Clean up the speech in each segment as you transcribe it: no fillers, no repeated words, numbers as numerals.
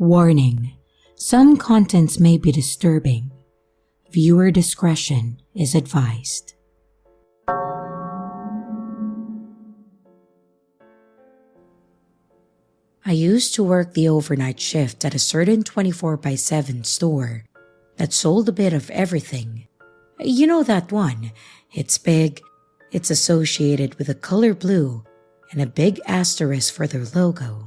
Warning: some contents may be disturbing. Viewer discretion is advised. I used to work the overnight shift at a certain 24/7 store that sold a bit of everything. You know that one? It's big, it's associated with the color blue, and a big asterisk for their logo.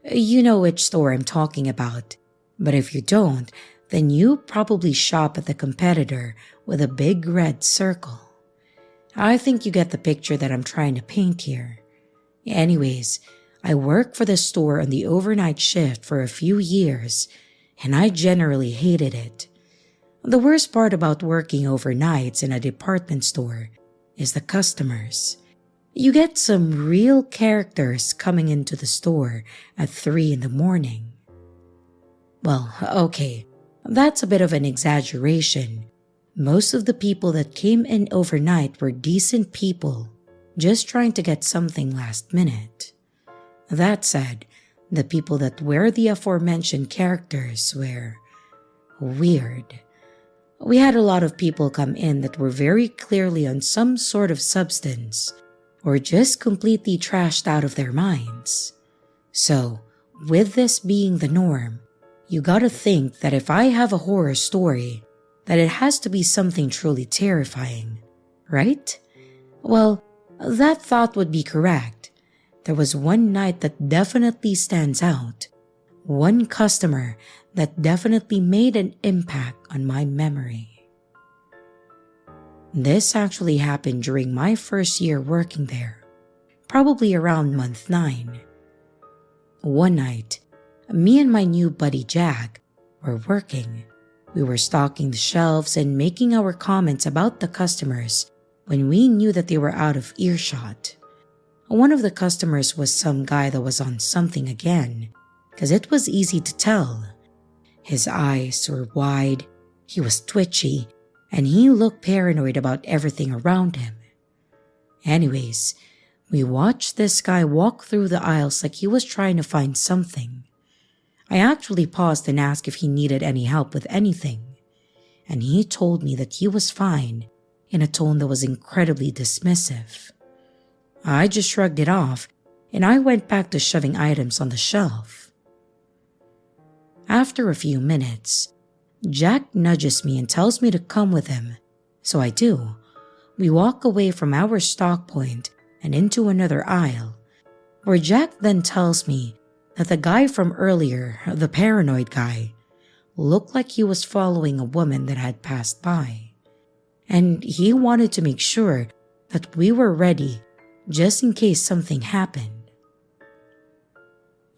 You know which store I'm talking about, but if you don't, then you probably shop at the competitor with a big red circle. I think you get the picture that I'm trying to paint here. Anyways, I worked for the store on the overnight shift for a few years, and I generally hated it. The worst part about working overnights in a department store is the customers. You get some real characters coming into the store at 3 in the morning. Well, okay, that's a bit of an exaggeration. Most of the people that came in overnight were decent people, just trying to get something last minute. That said, the people that were the aforementioned characters were weird. We had a lot of people come in that were very clearly on some sort of substance, or just completely trashed out of their minds. So, with this being the norm, you gotta think that if I have a horror story, that it has to be something truly terrifying, right? Well, that thought would be correct. There was one night that definitely stands out. One customer that definitely made an impact on my memory. This actually happened during my first year working there, probably around month 9. One night, me and my new buddy Jack were working. We were stocking the shelves and making our comments about the customers when we knew that they were out of earshot. One of the customers was some guy that was on something again, because it was easy to tell. His eyes were wide, he was twitchy, and he looked paranoid about everything around him. Anyways, we watched this guy walk through the aisles like he was trying to find something. I actually paused and asked if he needed any help with anything, and he told me that he was fine in a tone that was incredibly dismissive. I just shrugged it off, and I went back to shoving items on the shelf. After a few minutes, Jack nudges me and tells me to come with him, so I do. We walk away from our stock point and into another aisle, where Jack then tells me that the guy from earlier, the paranoid guy, looked like he was following a woman that had passed by, and he wanted to make sure that we were ready just in case something happened.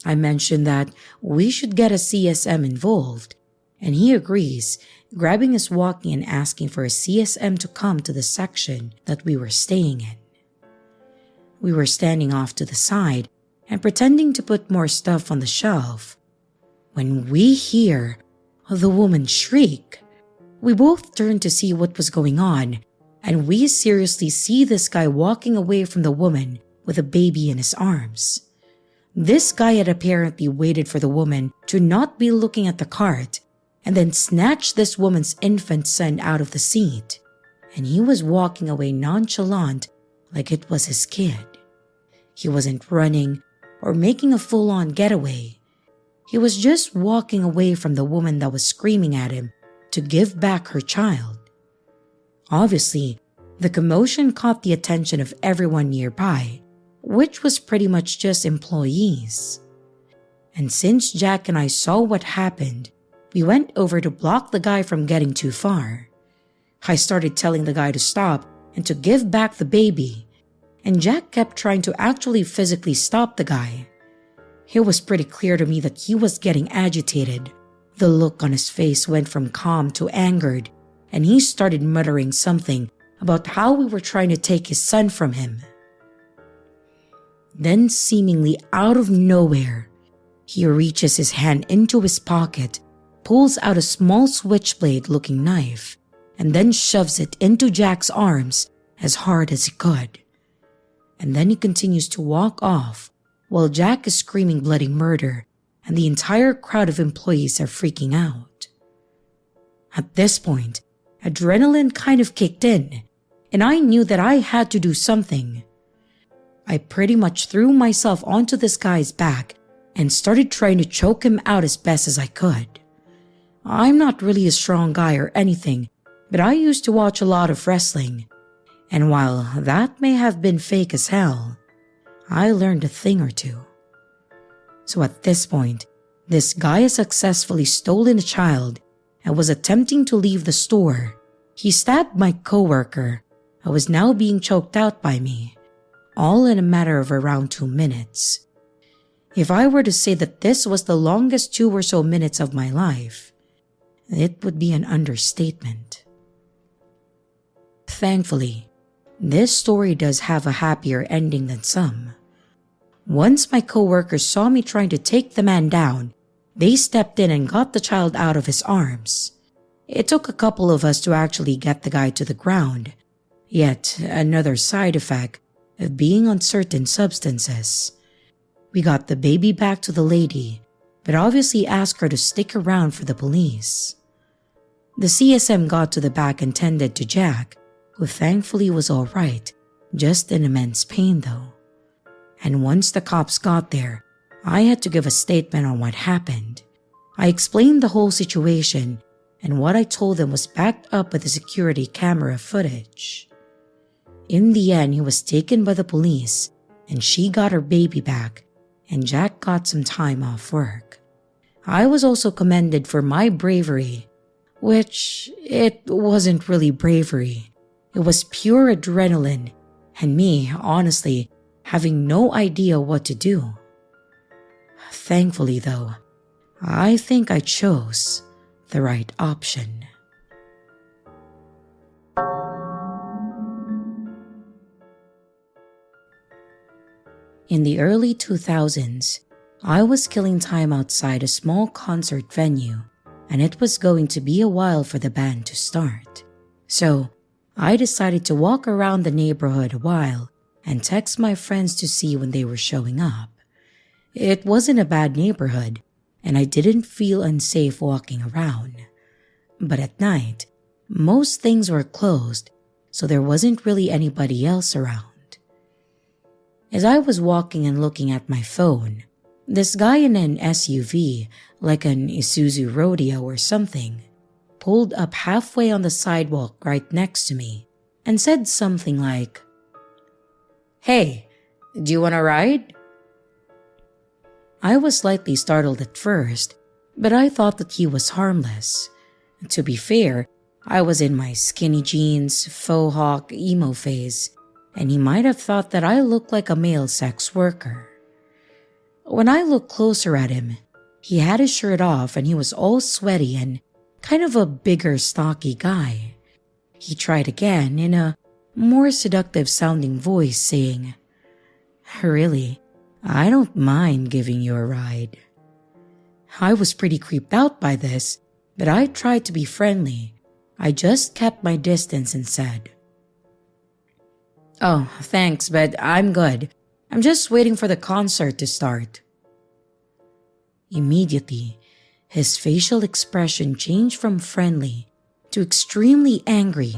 I mentioned that we should get a CSM involved, and he agrees, grabbing us walking and asking for a CSM to come to the section that we were staying in. We were standing off to the side and pretending to put more stuff on the shelf when we hear the woman shriek. We both turned to see what was going on, and we seriously see this guy walking away from the woman with a baby in his arms. This guy had apparently waited for the woman to not be looking at the cart and then snatched this woman's infant son out of the seat, and he was walking away nonchalant like it was his kid. He wasn't running or making a full-on getaway. He was just walking away from the woman that was screaming at him to give back her child. Obviously, the commotion caught the attention of everyone nearby, which was pretty much just employees. And since Jack and I saw what happened, we went over to block the guy from getting too far. I started telling the guy to stop and to give back the baby, and Jack kept trying to actually physically stop the guy. It was pretty clear to me that he was getting agitated. The look on his face went from calm to angered, and he started muttering something about how we were trying to take his son from him. Then, seemingly out of nowhere, he reaches his hand into his pocket, pulls out a small switchblade-looking knife, and then shoves it into Jack's arms as hard as he could. And then he continues to walk off while Jack is screaming bloody murder and the entire crowd of employees are freaking out. At this point, adrenaline kind of kicked in, and I knew that I had to do something. I pretty much threw myself onto this guy's back and started trying to choke him out as best as I could. I'm not really a strong guy or anything, but I used to watch a lot of wrestling, and while that may have been fake as hell, I learned a thing or two. So at this point, this guy has successfully stolen a child and was attempting to leave the store. He stabbed my coworker and was now being choked out by me, all in a matter of around 2 minutes. If I were to say that this was the longest 2 or so minutes of my life, it would be an understatement. Thankfully, this story does have a happier ending than some. Once my coworkers saw me trying to take the man down, they stepped in and got the child out of his arms. It took a couple of us to actually get the guy to the ground, yet another side effect of being on certain substances. We got the baby back to the lady, but obviously asked her to stick around for the police. The CSM got to the back and tended to Jack, who thankfully was alright, just in immense pain though. And once the cops got there, I had to give a statement on what happened. I explained the whole situation, and what I told them was backed up with the security camera footage. In the end, he was taken by the police, and she got her baby back, and Jack got some time off work. I was also commended for my bravery, which it wasn't really bravery. It was pure adrenaline, and me, honestly, having no idea what to do. Thankfully though, I think I chose the right option. In the early 2000s, I was killing time outside a small concert venue, and it was going to be a while for the band to start. So, I decided to walk around the neighborhood a while and text my friends to see when they were showing up. It wasn't a bad neighborhood, and I didn't feel unsafe walking around. But at night, most things were closed, so there wasn't really anybody else around. As I was walking and looking at my phone, this guy in an SUV, like an Isuzu Rodeo or something, pulled up halfway on the sidewalk right next to me and said something like, "Hey, do you want to ride?" I was slightly startled at first, but I thought that he was harmless. To be fair, I was in my skinny jeans, faux hawk emo phase, and he might have thought that I looked like a male sex worker. When I looked closer at him, he had his shirt off and he was all sweaty and kind of a bigger, stocky guy. He tried again in a more seductive sounding voice, saying, "Really, I don't mind giving you a ride." I was pretty creeped out by this, but I tried to be friendly. I just kept my distance and said, "Oh, thanks, but I'm good. I'm just waiting for the concert to start." Immediately, his facial expression changed from friendly to extremely angry,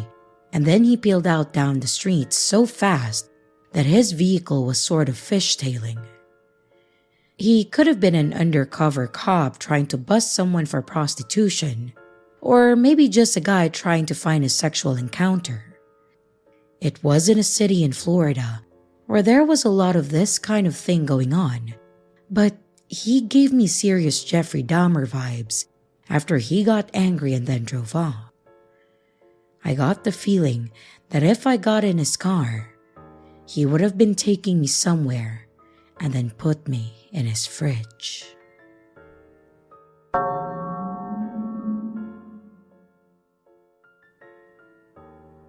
and then he peeled out down the street so fast that his vehicle was sort of fishtailing. He could have been an undercover cop trying to bust someone for prostitution, or maybe just a guy trying to find a sexual encounter. It was in a city in Florida where there was a lot of this kind of thing going on, but he gave me serious Jeffrey Dahmer vibes after he got angry and then drove off. I got the feeling that if I got in his car, he would have been taking me somewhere and then put me in his fridge.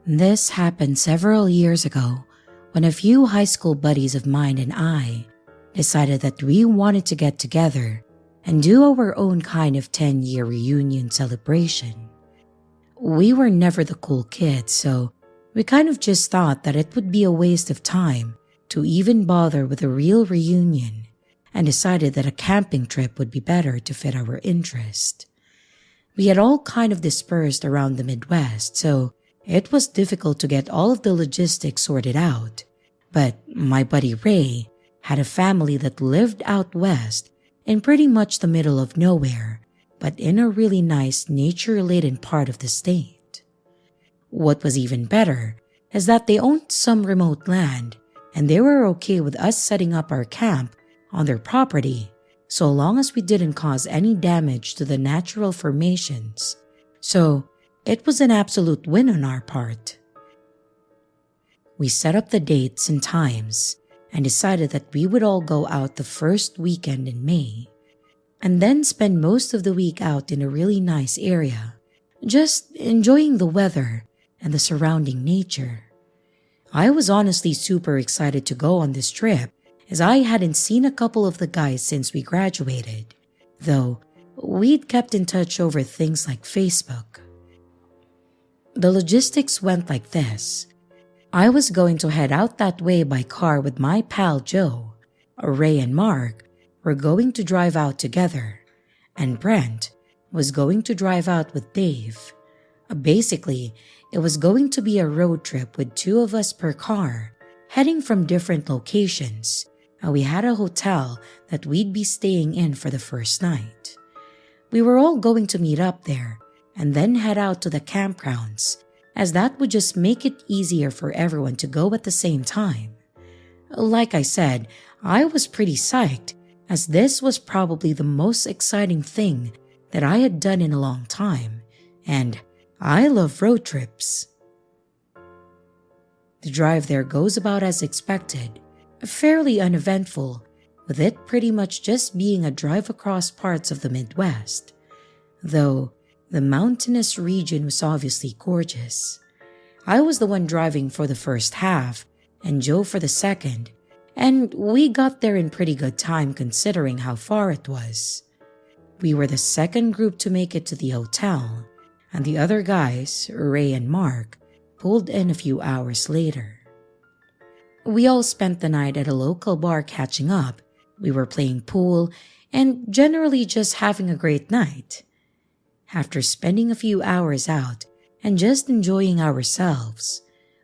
This happened several years ago when a few high school buddies of mine and I decided that we wanted to get together and do our own kind of 10-year reunion celebration. We were never the cool kids, so we kind of just thought that it would be a waste of time to even bother with a real reunion, and decided that a camping trip would be better to fit our interest. We had all kind of dispersed around the Midwest, so it was difficult to get all of the logistics sorted out. But my buddy Ray had a family that lived out west in pretty much the middle of nowhere, but in a really nice nature-laden part of the state. What was even better is that they owned some remote land, and they were okay with us setting up our camp on their property so long as we didn't cause any damage to the natural formations. So it was an absolute win on our part. We set up the dates and times and decided that we would all go out the first weekend in May and then spend most of the week out in a really nice area, just enjoying the weather and the surrounding nature. I was honestly super excited to go on this trip as I hadn't seen a couple of the guys since we graduated, though we'd kept in touch over things like Facebook. The logistics went like this. I was going to head out that way by car with my pal Joe. Ray and Mark were going to drive out together, and Brent was going to drive out with Dave. Basically, it was going to be a road trip with 2 of us per car, heading from different locations, and we had a hotel that we'd be staying in for the first night. We were all going to meet up there and then head out to the campgrounds, as that would just make it easier for everyone to go at the same time. Like I said, I was pretty psyched, as this was probably the most exciting thing that I had done in a long time, and I love road trips. The drive there goes about as expected, fairly uneventful, with it pretty much just being a drive across parts of the Midwest, though the mountainous region was obviously gorgeous. I was the one driving for the first half, and Joe for the second, and we got there in pretty good time considering how far it was. We were the second group to make it to the hotel, and the other guys, Ray and Mark, pulled in a few hours later. We all spent the night at a local bar catching up. We were playing pool and generally just having a great night. After spending a few hours out and just enjoying ourselves,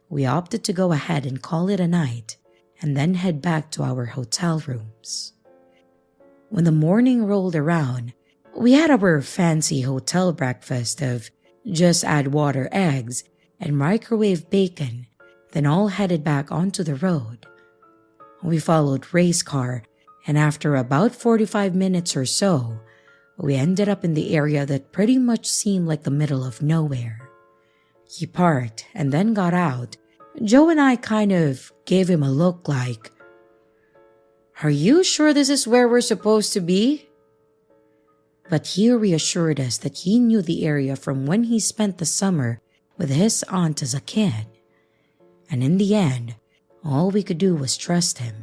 we opted to go ahead and call it a night and then head back to our hotel rooms. When the morning rolled around, we had our fancy hotel breakfast of just add water, eggs, and microwave bacon, then all headed back onto the road. We followed Ray's car, and after about 45 minutes or so, we ended up in the area that pretty much seemed like the middle of nowhere. He parked and then got out. Joe and I kind of gave him a look like, "Are you sure this is where we're supposed to be?" But he reassured us that he knew the area from when he spent the summer with his aunt as a kid. And in the end, all we could do was trust him.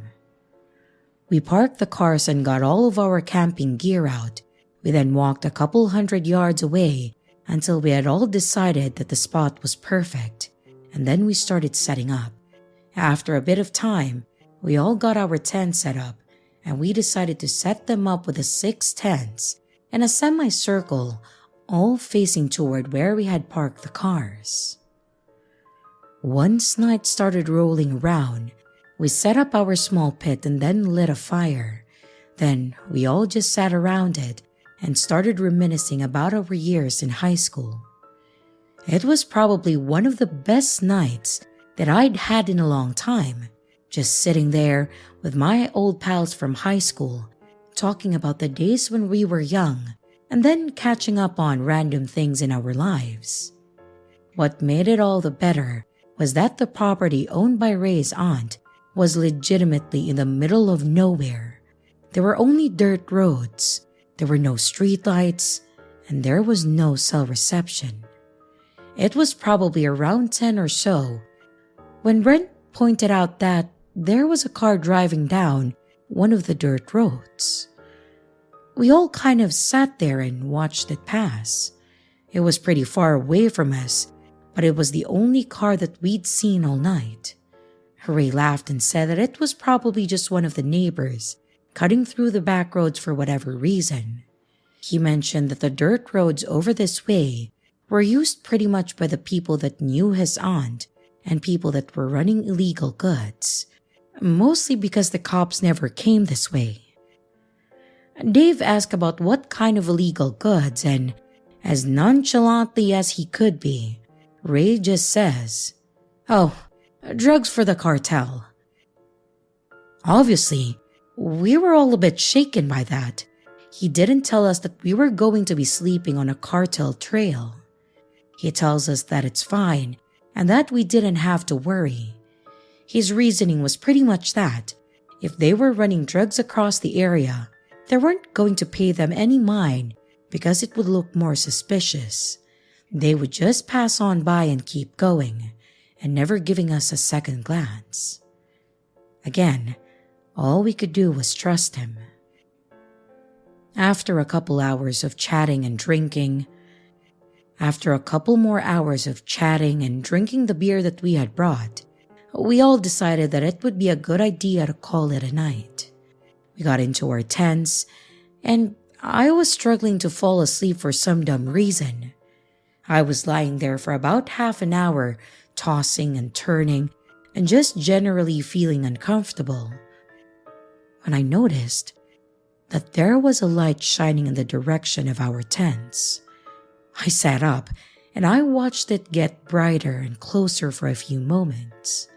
We parked the cars and got all of our camping gear out. We then walked a couple 100 yards away until we had all decided that the spot was perfect, and then we started setting up. After a bit of time, we all got our tents set up, and we decided to set them up with the 6 tents in a semicircle, all facing toward where we had parked the cars. Once night started rolling around, we set up our small pit and then lit a fire. Then we all just sat around it and started reminiscing about our years in high school. It was probably one of the best nights that I'd had in a long time, just sitting there with my old pals from high school, talking about the days when we were young, and then catching up on random things in our lives. What made it all the better was that the property owned by Ray's aunt was legitimately in the middle of nowhere. There were only dirt roads, there were no streetlights, and there was no cell reception. It was probably around 10 or so when Brent pointed out that there was a car driving down one of the dirt roads. We all kind of sat there and watched it pass. It was pretty far away from us, but it was the only car that we'd seen all night. Ray laughed and said that it was probably just one of the neighbors cutting through the back roads for whatever reason. He mentioned that the dirt roads over this way were used pretty much by the people that knew his aunt and people that were running illegal goods, mostly because the cops never came this way. Dave asked about what kind of illegal goods, and as nonchalantly as he could be, Ray just says, "Oh, drugs for the cartel." Obviously, we were all a bit shaken by that. He didn't tell us that we were going to be sleeping on a cartel trail. He tells us that it's fine and that we didn't have to worry. His reasoning was pretty much that if they were running drugs across the area, they weren't going to pay them any mind because it would look more suspicious. They would just pass on by and keep going, and never giving us a second glance. Again, all we could do was trust him. After a couple hours of chatting and drinking, after a couple more hours of chatting and drinking the beer that we had brought, we all decided that it would be a good idea to call it a night. We got into our tents, and I was struggling to fall asleep for some dumb reason. I was lying there for about half an hour, tossing and turning, and just generally feeling uncomfortable, when I noticed that there was a light shining in the direction of our tents. I sat up, and I watched it get brighter and closer for a few moments,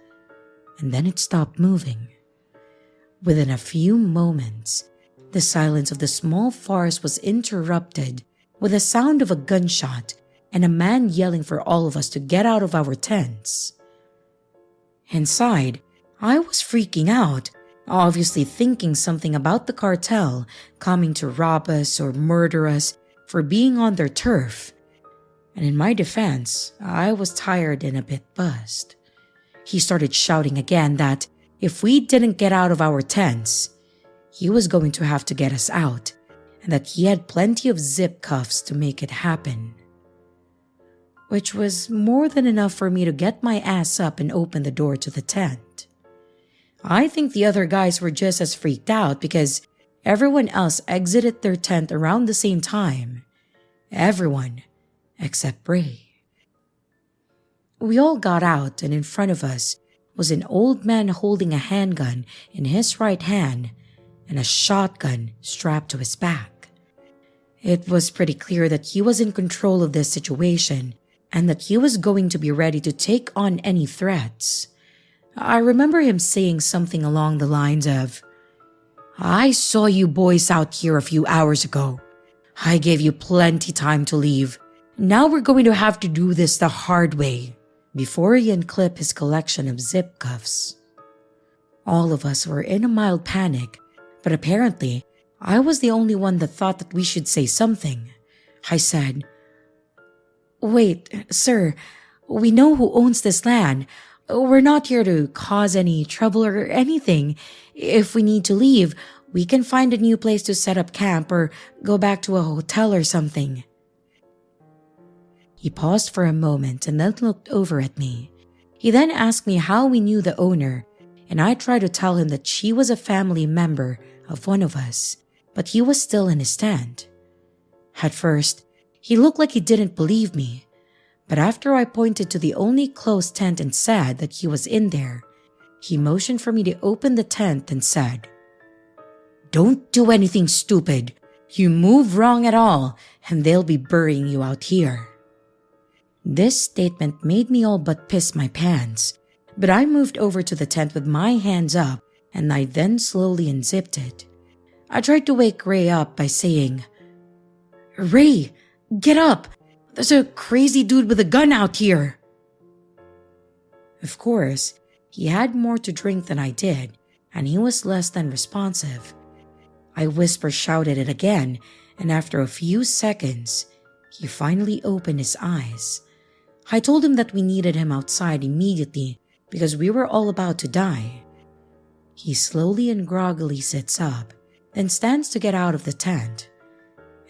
and then it stopped moving. Within a few moments, the silence of the small forest was interrupted with the sound of a gunshot and a man yelling for all of us to get out of our tents. Inside, I was freaking out, obviously thinking something about the cartel coming to rob us or murder us for being on their turf. And in my defense, I was tired and a bit buzzed. He started shouting again that if we didn't get out of our tents, he was going to have to get us out, and that he had plenty of zip cuffs to make it happen. Which was more than enough for me to get my ass up and open the door to the tent. I think the other guys were just as freaked out because everyone else exited their tent around the same time. Everyone except Ray. We all got out, and in front of us was an old man holding a handgun in his right hand and a shotgun strapped to his back. It was pretty clear that he was in control of this situation and that he was going to be ready to take on any threats. I remember him saying something along the lines of, "I saw you boys out here a few hours ago. I gave you plenty time to leave. Now we're going to have to do this the hard way," before he unclipped his collection of zip cuffs. All of us were in a mild panic, but apparently I was the only one that thought that we should say something. I said, "Wait, sir, we know who owns this land. We're not here to cause any trouble or anything. If we need to leave, we can find a new place to set up camp or go back to a hotel or something." He paused for a moment and then looked over at me. He then asked me how we knew the owner, and I tried to tell him that she was a family member of one of us, but he was still in his tent. At first, he looked like he didn't believe me, but after I pointed to the only closed tent and said that he was in there, he motioned for me to open the tent and said, "Don't do anything stupid. You move wrong at all, and they'll be burying you out here." This statement made me all but piss my pants, but I moved over to the tent with my hands up, and I then slowly unzipped it. I tried to wake Ray up by saying, "Ray, get up! There's a crazy dude with a gun out here." Of course, he had more to drink than I did, and he was less than responsive. I whisper-shouted it again, and after a few seconds, he finally opened his eyes. I told him that we needed him outside immediately because we were all about to die. He slowly and groggily sits up, then stands to get out of the tent.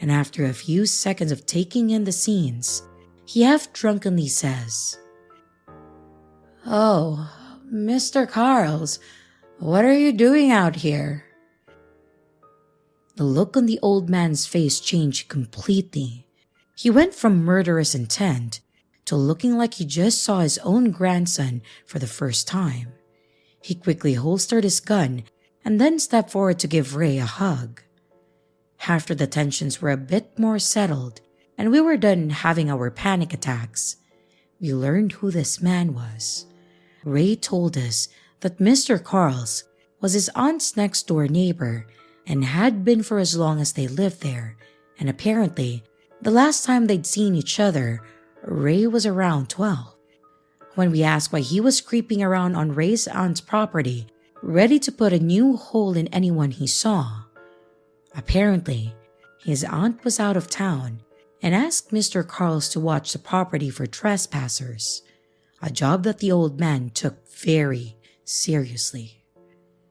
And after a few seconds of taking in the scenes, he half-drunkenly says, "Oh, Mr. Carls, what are you doing out here?" the look on the old man's face changed completely. He went from murderous intent to looking like he just saw his own grandson for the first time. He quickly holstered his gun and then stepped forward to give Ray a hug. After the tensions were a bit more settled and we were done having our panic attacks, we learned who this man was. Ray told us that Mr. Carls was his aunt's next door neighbor and had been for as long as they lived there, and apparently, the last time they'd seen each other, Ray was around 12. When we asked why he was creeping around on Ray's aunt's property, ready to put a new hole in anyone he saw, apparently, his aunt was out of town and asked Mr. Carls to watch the property for trespassers, a job that the old man took very seriously.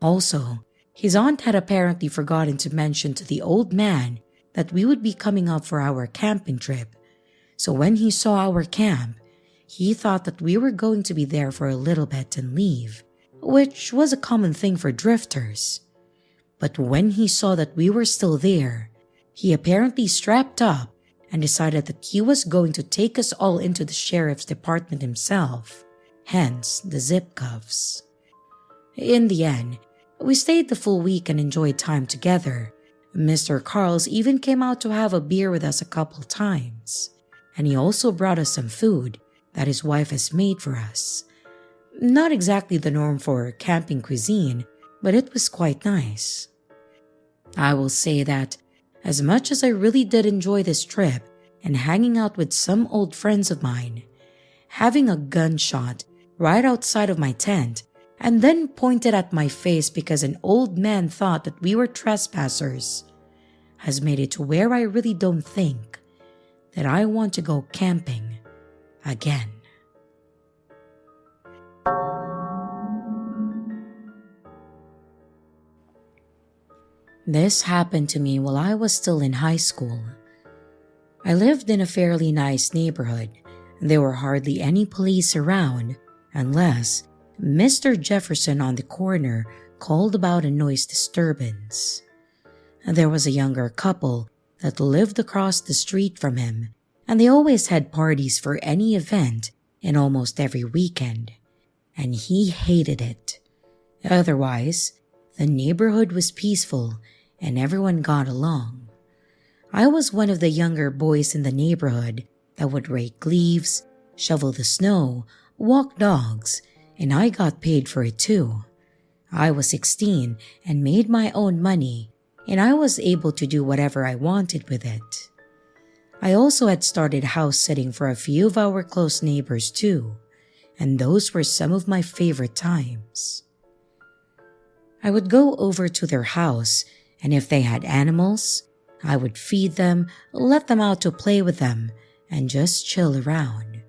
Also, his aunt had apparently forgotten to mention to the old man that we would be coming up for our camping trip, so when he saw our camp, he thought that we were going to be there for a little bit and leave, which was a common thing for drifters. But when he saw that we were still there, he apparently strapped up and decided that he was going to take us all into the sheriff's department himself, hence the zip cuffs. In the end, we stayed the full week and enjoyed time together. Mr. Carls even came out to have a beer with us a couple times, and he also brought us some food that his wife has made for us. Not exactly the norm for camping cuisine, but it was quite nice. I will say that, as much as I really did enjoy this trip and hanging out with some old friends of mine, having a gunshot right outside of my tent and then pointed at my face because an old man thought that we were trespassers has made it to where I really don't think that I want to go camping again. This happened to me while I was still in high school. I lived in a fairly nice neighborhood. There were hardly any police around unless Mr. Jefferson on the corner called about a noise disturbance. There was a younger couple that lived across the street from him, and they always had parties for any event and almost every weekend, and he hated it. Otherwise, the neighborhood was peaceful and everyone got along. I was one of the younger boys in the neighborhood that would rake leaves, shovel the snow, walk dogs, and I got paid for it too. I was 16 and made my own money, and I was able to do whatever I wanted with it. I also had started house sitting for a few of our close neighbors too, and those were some of my favorite times. I would go over to their house, and if they had animals, I would feed them, let them out to play with them, and just chill around.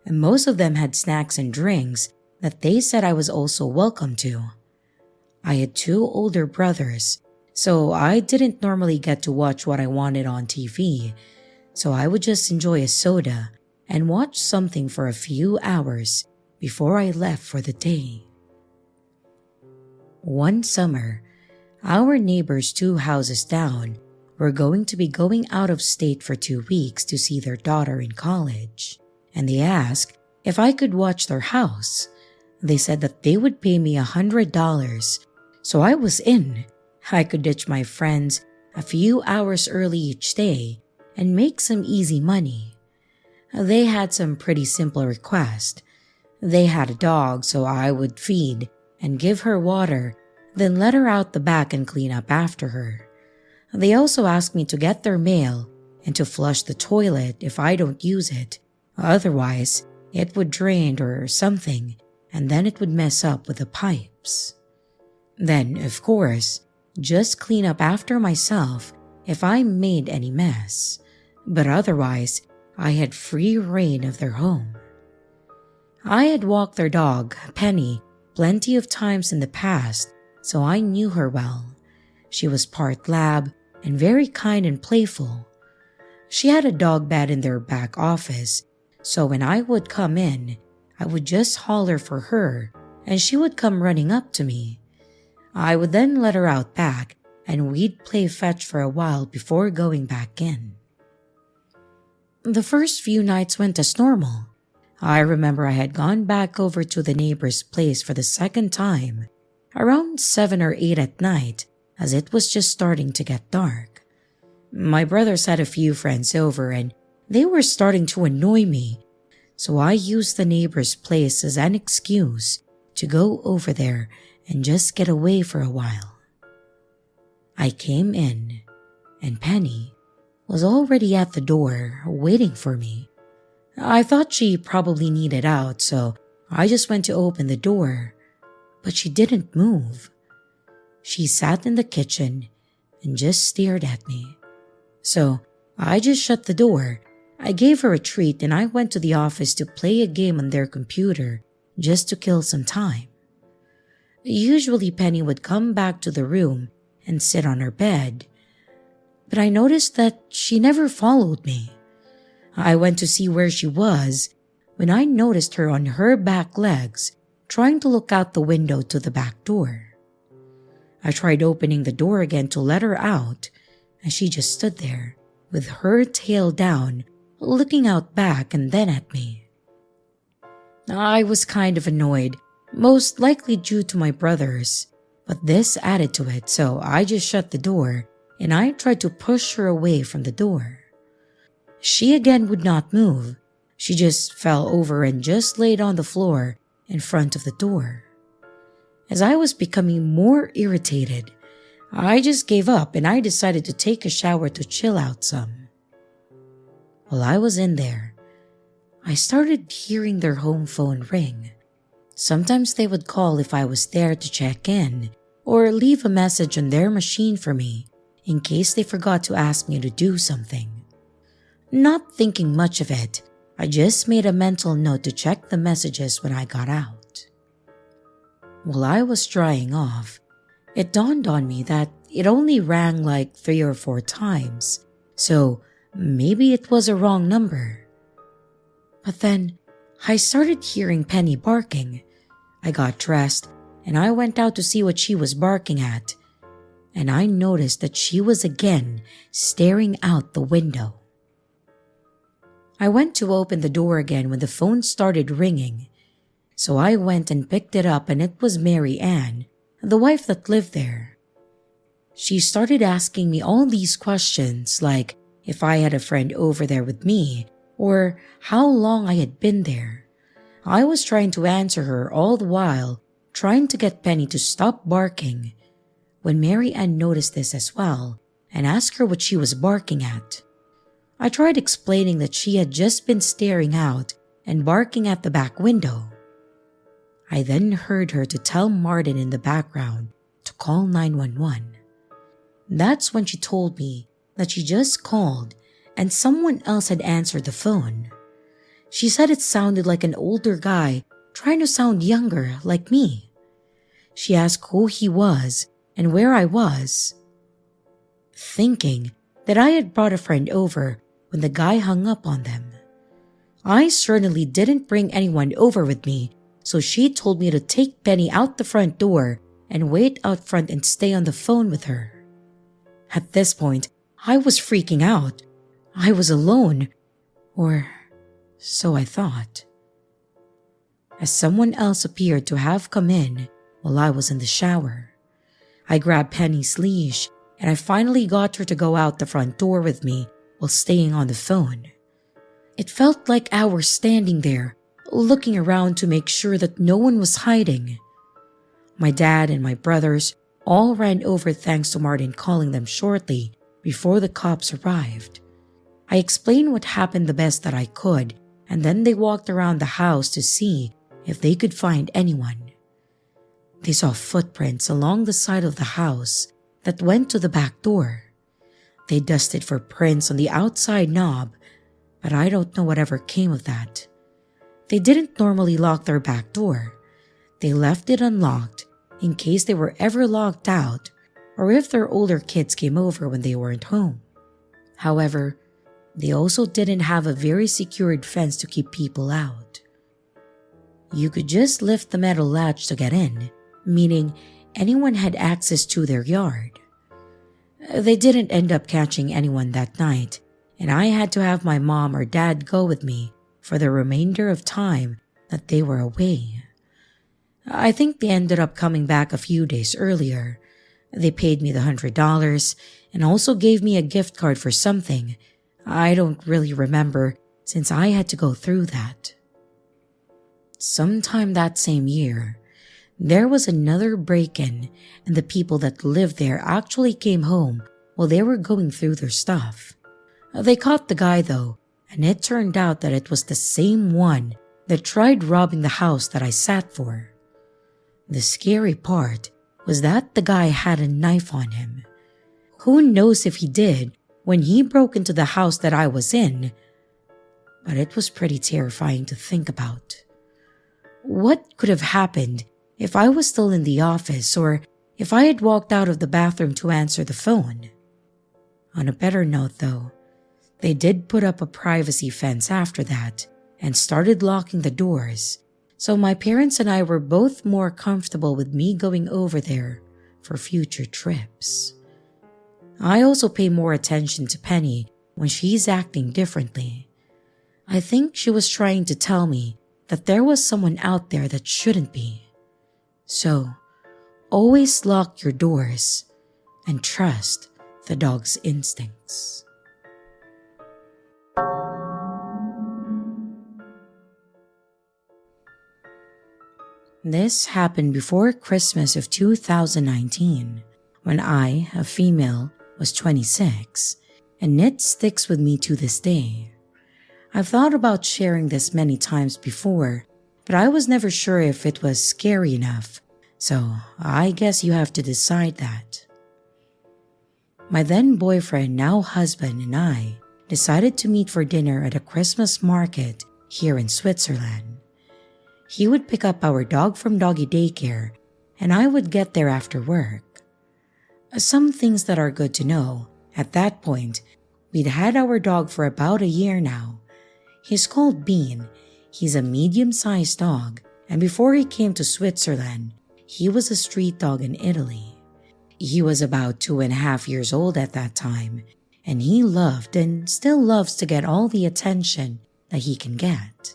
And most of them had snacks and drinks that they said I was also welcome to. I had 2 older brothers, so I didn't normally get to watch what I wanted on TV, so I would just enjoy a soda and watch something for a few hours before I left for the day. One summer, our neighbors 2 houses down were going to be going out of state for 2 weeks to see their daughter in college, and they asked if I could watch their house. They said that they would pay me $100, so I was in. I could ditch my friends a few hours early each day and make some easy money. They had some pretty simple requests. They had a dog, so I would feed and give her water, then let her out the back and clean up after her. They also asked me to get their mail and to flush the toilet if I don't use it. Otherwise, it would drain or something, and then it would mess up with the pipes. Then, of course, just clean up after myself if I made any mess, but otherwise, I had free reign of their home. I had walked their dog, Penny, plenty of times in the past, so I knew her well. She was part lab and very kind and playful. She had a dog bed in their back office, so when I would come in, I would just holler for her and she would come running up to me. I would then let her out back and we'd play fetch for a while before going back in. The first few nights went as normal. I remember I had gone back over to the neighbor's place for the second time, around 7 or 8 at night, as it was just starting to get dark. My brothers had a few friends over and they were starting to annoy me, so I used the neighbor's place as an excuse to go over there and just get away for a while. I came in, and Penny was already at the door waiting for me. I thought she probably needed out, so I just went to open the door, but she didn't move. She sat in the kitchen and just stared at me. So I just shut the door. I gave her a treat and I went to the office to play a game on their computer just to kill some time. Usually Penny would come back to the room and sit on her bed, but I noticed that she never followed me. I went to see where she was when I noticed her on her back legs trying to look out the window to the back door. I tried opening the door again to let her out, and she just stood there with her tail down, looking out back and then at me. I was kind of annoyed, most likely due to my brothers, but this added to it, so I just shut the door and I tried to push her away from the door. She again would not move. She just fell over and just laid on the floor in front of the door. As I was becoming more irritated, I just gave up and I decided to take a shower to chill out some. While I was in there, I started hearing their home phone ring. Sometimes they would call if I was there to check in or leave a message on their machine for me in case they forgot to ask me to do something. Not thinking much of it, I just made a mental note to check the messages when I got out. While I was drying off, it dawned on me that it only rang like 3 or 4 times, so maybe it was a wrong number. But then I started hearing Penny barking. I got dressed and I went out to see what she was barking at, and I noticed that she was again staring out the window. I went to open the door again when the phone started ringing, so I went and picked it up and it was Mary Ann, the wife that lived there. She started asking me all these questions like if I had a friend over there with me or how long I had been there. I was trying to answer her all the while, trying to get Penny to stop barking, when Mary Ann noticed this as well and asked her what she was barking at. I tried explaining that she had just been staring out and barking at the back window. I then heard her to tell Martin in the background to call 911. That's when she told me that she just called and someone else had answered the phone. She said it sounded like an older guy trying to sound younger like me. She asked who he was and where I was. Thinking that I had brought a friend over when the guy hung up on them. I certainly didn't bring anyone over with me, so she told me to take Penny out the front door and wait out front and stay on the phone with her. At this point, I was freaking out. I was alone, or so I thought. As someone else appeared to have come in while I was in the shower, I grabbed Penny's leash and I finally got her to go out the front door with me while staying on the phone. It felt like I was standing there, looking around to make sure that no one was hiding. My dad and my brothers all ran over thanks to Martin calling them shortly before the cops arrived. I explained what happened the best that I could, and then they walked around the house to see if they could find anyone. They saw footprints along the side of the house that went to the back door. They dusted for prints on the outside knob, but I don't know whatever came of that. They didn't normally lock their back door. They left it unlocked in case they were ever locked out or if their older kids came over when they weren't home. However, they also didn't have a very secured fence to keep people out. You could just lift the metal latch to get in, meaning anyone had access to their yard. They didn't end up catching anyone that night, and I had to have my mom or dad go with me for the remainder of time that they were away. I think they ended up coming back a few days earlier. They paid me the $100 and also gave me a gift card for something. I don't really remember since I had to go through that. Sometime that same year, there was another break-in, and the people that lived there actually came home while they were going through their stuff. They caught the guy though, and it turned out that it was the same one that tried robbing the house that I sat for. The scary part was that the guy had a knife on him. Who knows if he did when he broke into the house that I was in, but it was pretty terrifying to think about. What could have happened if I was still in the office or if I had walked out of the bathroom to answer the phone? On a better note though, they did put up a privacy fence after that and started locking the doors, so my parents and I were both more comfortable with me going over there for future trips. I also pay more attention to Penny when she's acting differently. I think she was trying to tell me that there was someone out there that shouldn't be. So, always lock your doors and trust the dog's instincts. This happened before Christmas of 2019, when I, a female, was 26, and it sticks with me to this day. I've thought about sharing this many times before, but I was never sure if it was scary enough, so I guess you have to decide that. My then boyfriend, now husband, and I decided to meet for dinner at a Christmas market here in Switzerland. He would pick up our dog from doggy daycare, and I would get there after work. Some things that are good to know: at that point, we'd had our dog for about a year now. He's called Bean. He's a medium-sized dog, and before he came to Switzerland, he was a street dog in Italy. He was about 2.5 years old at that time, and he loved and still loves to get all the attention that he can get.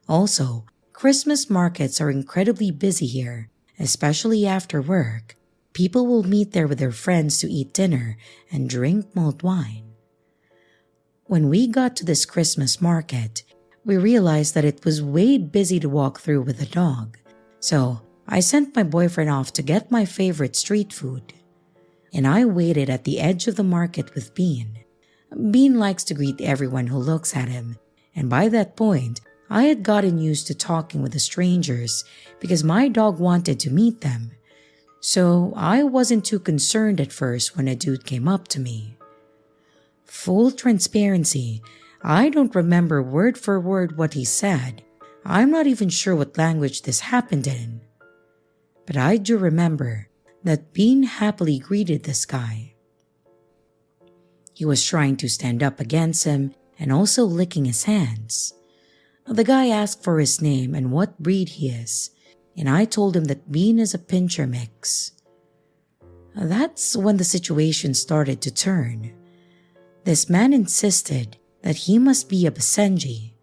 Also, Christmas markets are incredibly busy here, especially after work. People will meet there with their friends to eat dinner and drink mulled wine. When we got to this Christmas market, we realized that it was way busy to walk through with a dog, so I sent my boyfriend off to get my favorite street food. And I waited at the edge of the market with Bean. Bean likes to greet everyone who looks at him, and by that point, I had gotten used to talking with the strangers because my dog wanted to meet them. So I wasn't too concerned at first when a dude came up to me. Full transparency, I don't remember word for word what he said. I'm not even sure what language this happened in. But I do remember that Bean happily greeted this guy. He was trying to stand up against him and also licking his hands. The guy asked for his name and what breed he is, and I told him that Bean is a pincher mix. That's when the situation started to turn. This man insisted that he must be a Basenji,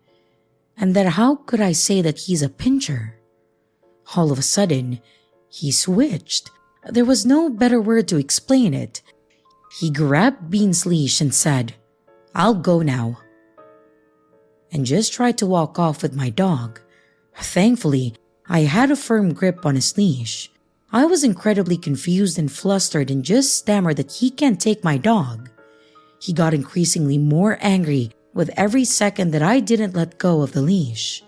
and that how could I say that he's a pincher? All of a sudden, he switched. There was no better word to explain it. He grabbed Bean's leash and said, "I'll go now," and just tried to walk off with my dog. Thankfully, I had a firm grip on his leash. I was incredibly confused and flustered and just stammered that he can't take my dog. He got increasingly more angry with every second that I didn't let go of the leash.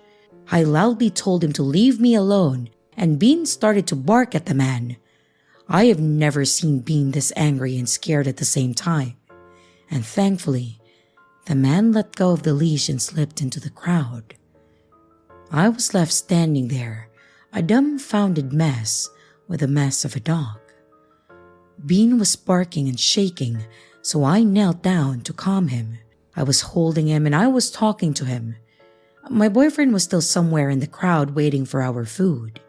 I loudly told him to leave me alone, and Bean started to bark at the man. I have never seen Bean this angry and scared at the same time, and thankfully, the man let go of the leash and slipped into the crowd. I was left standing there, a dumbfounded mess with a mess of a dog. Bean was barking and shaking, so I knelt down to calm him. I was holding him and I was talking to him. My boyfriend was still somewhere in the crowd waiting for our food.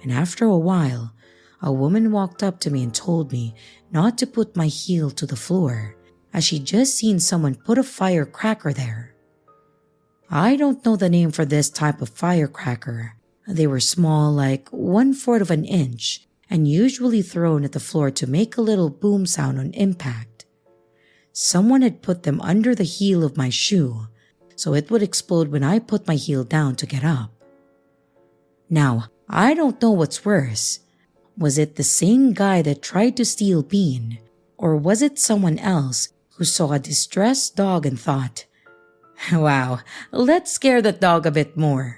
And after a while, a woman walked up to me and told me not to put my heel to the floor, as she'd just seen someone put a firecracker there. I don't know the name for this type of firecracker. They were small, like 1/4 of an inch, and usually thrown at the floor to make a little boom sound on impact. Someone had put them under the heel of my shoe, so it would explode when I put my heel down to get up. Now, I don't know what's worse. Was it the same guy that tried to steal Bean, or was it someone else who saw a distressed dog and thought, "Wow, let's scare that dog a bit more"?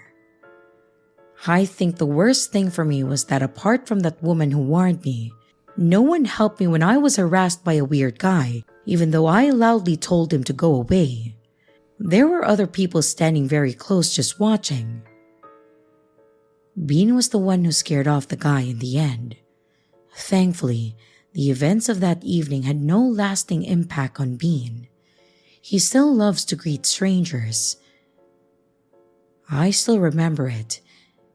I think the worst thing for me was that apart from that woman who warned me, no one helped me when I was harassed by a weird guy, even though I loudly told him to go away. There were other people standing very close just watching. Bean was the one who scared off the guy in the end. Thankfully, the events of that evening had no lasting impact on Bean. He still loves to greet strangers. I still remember it,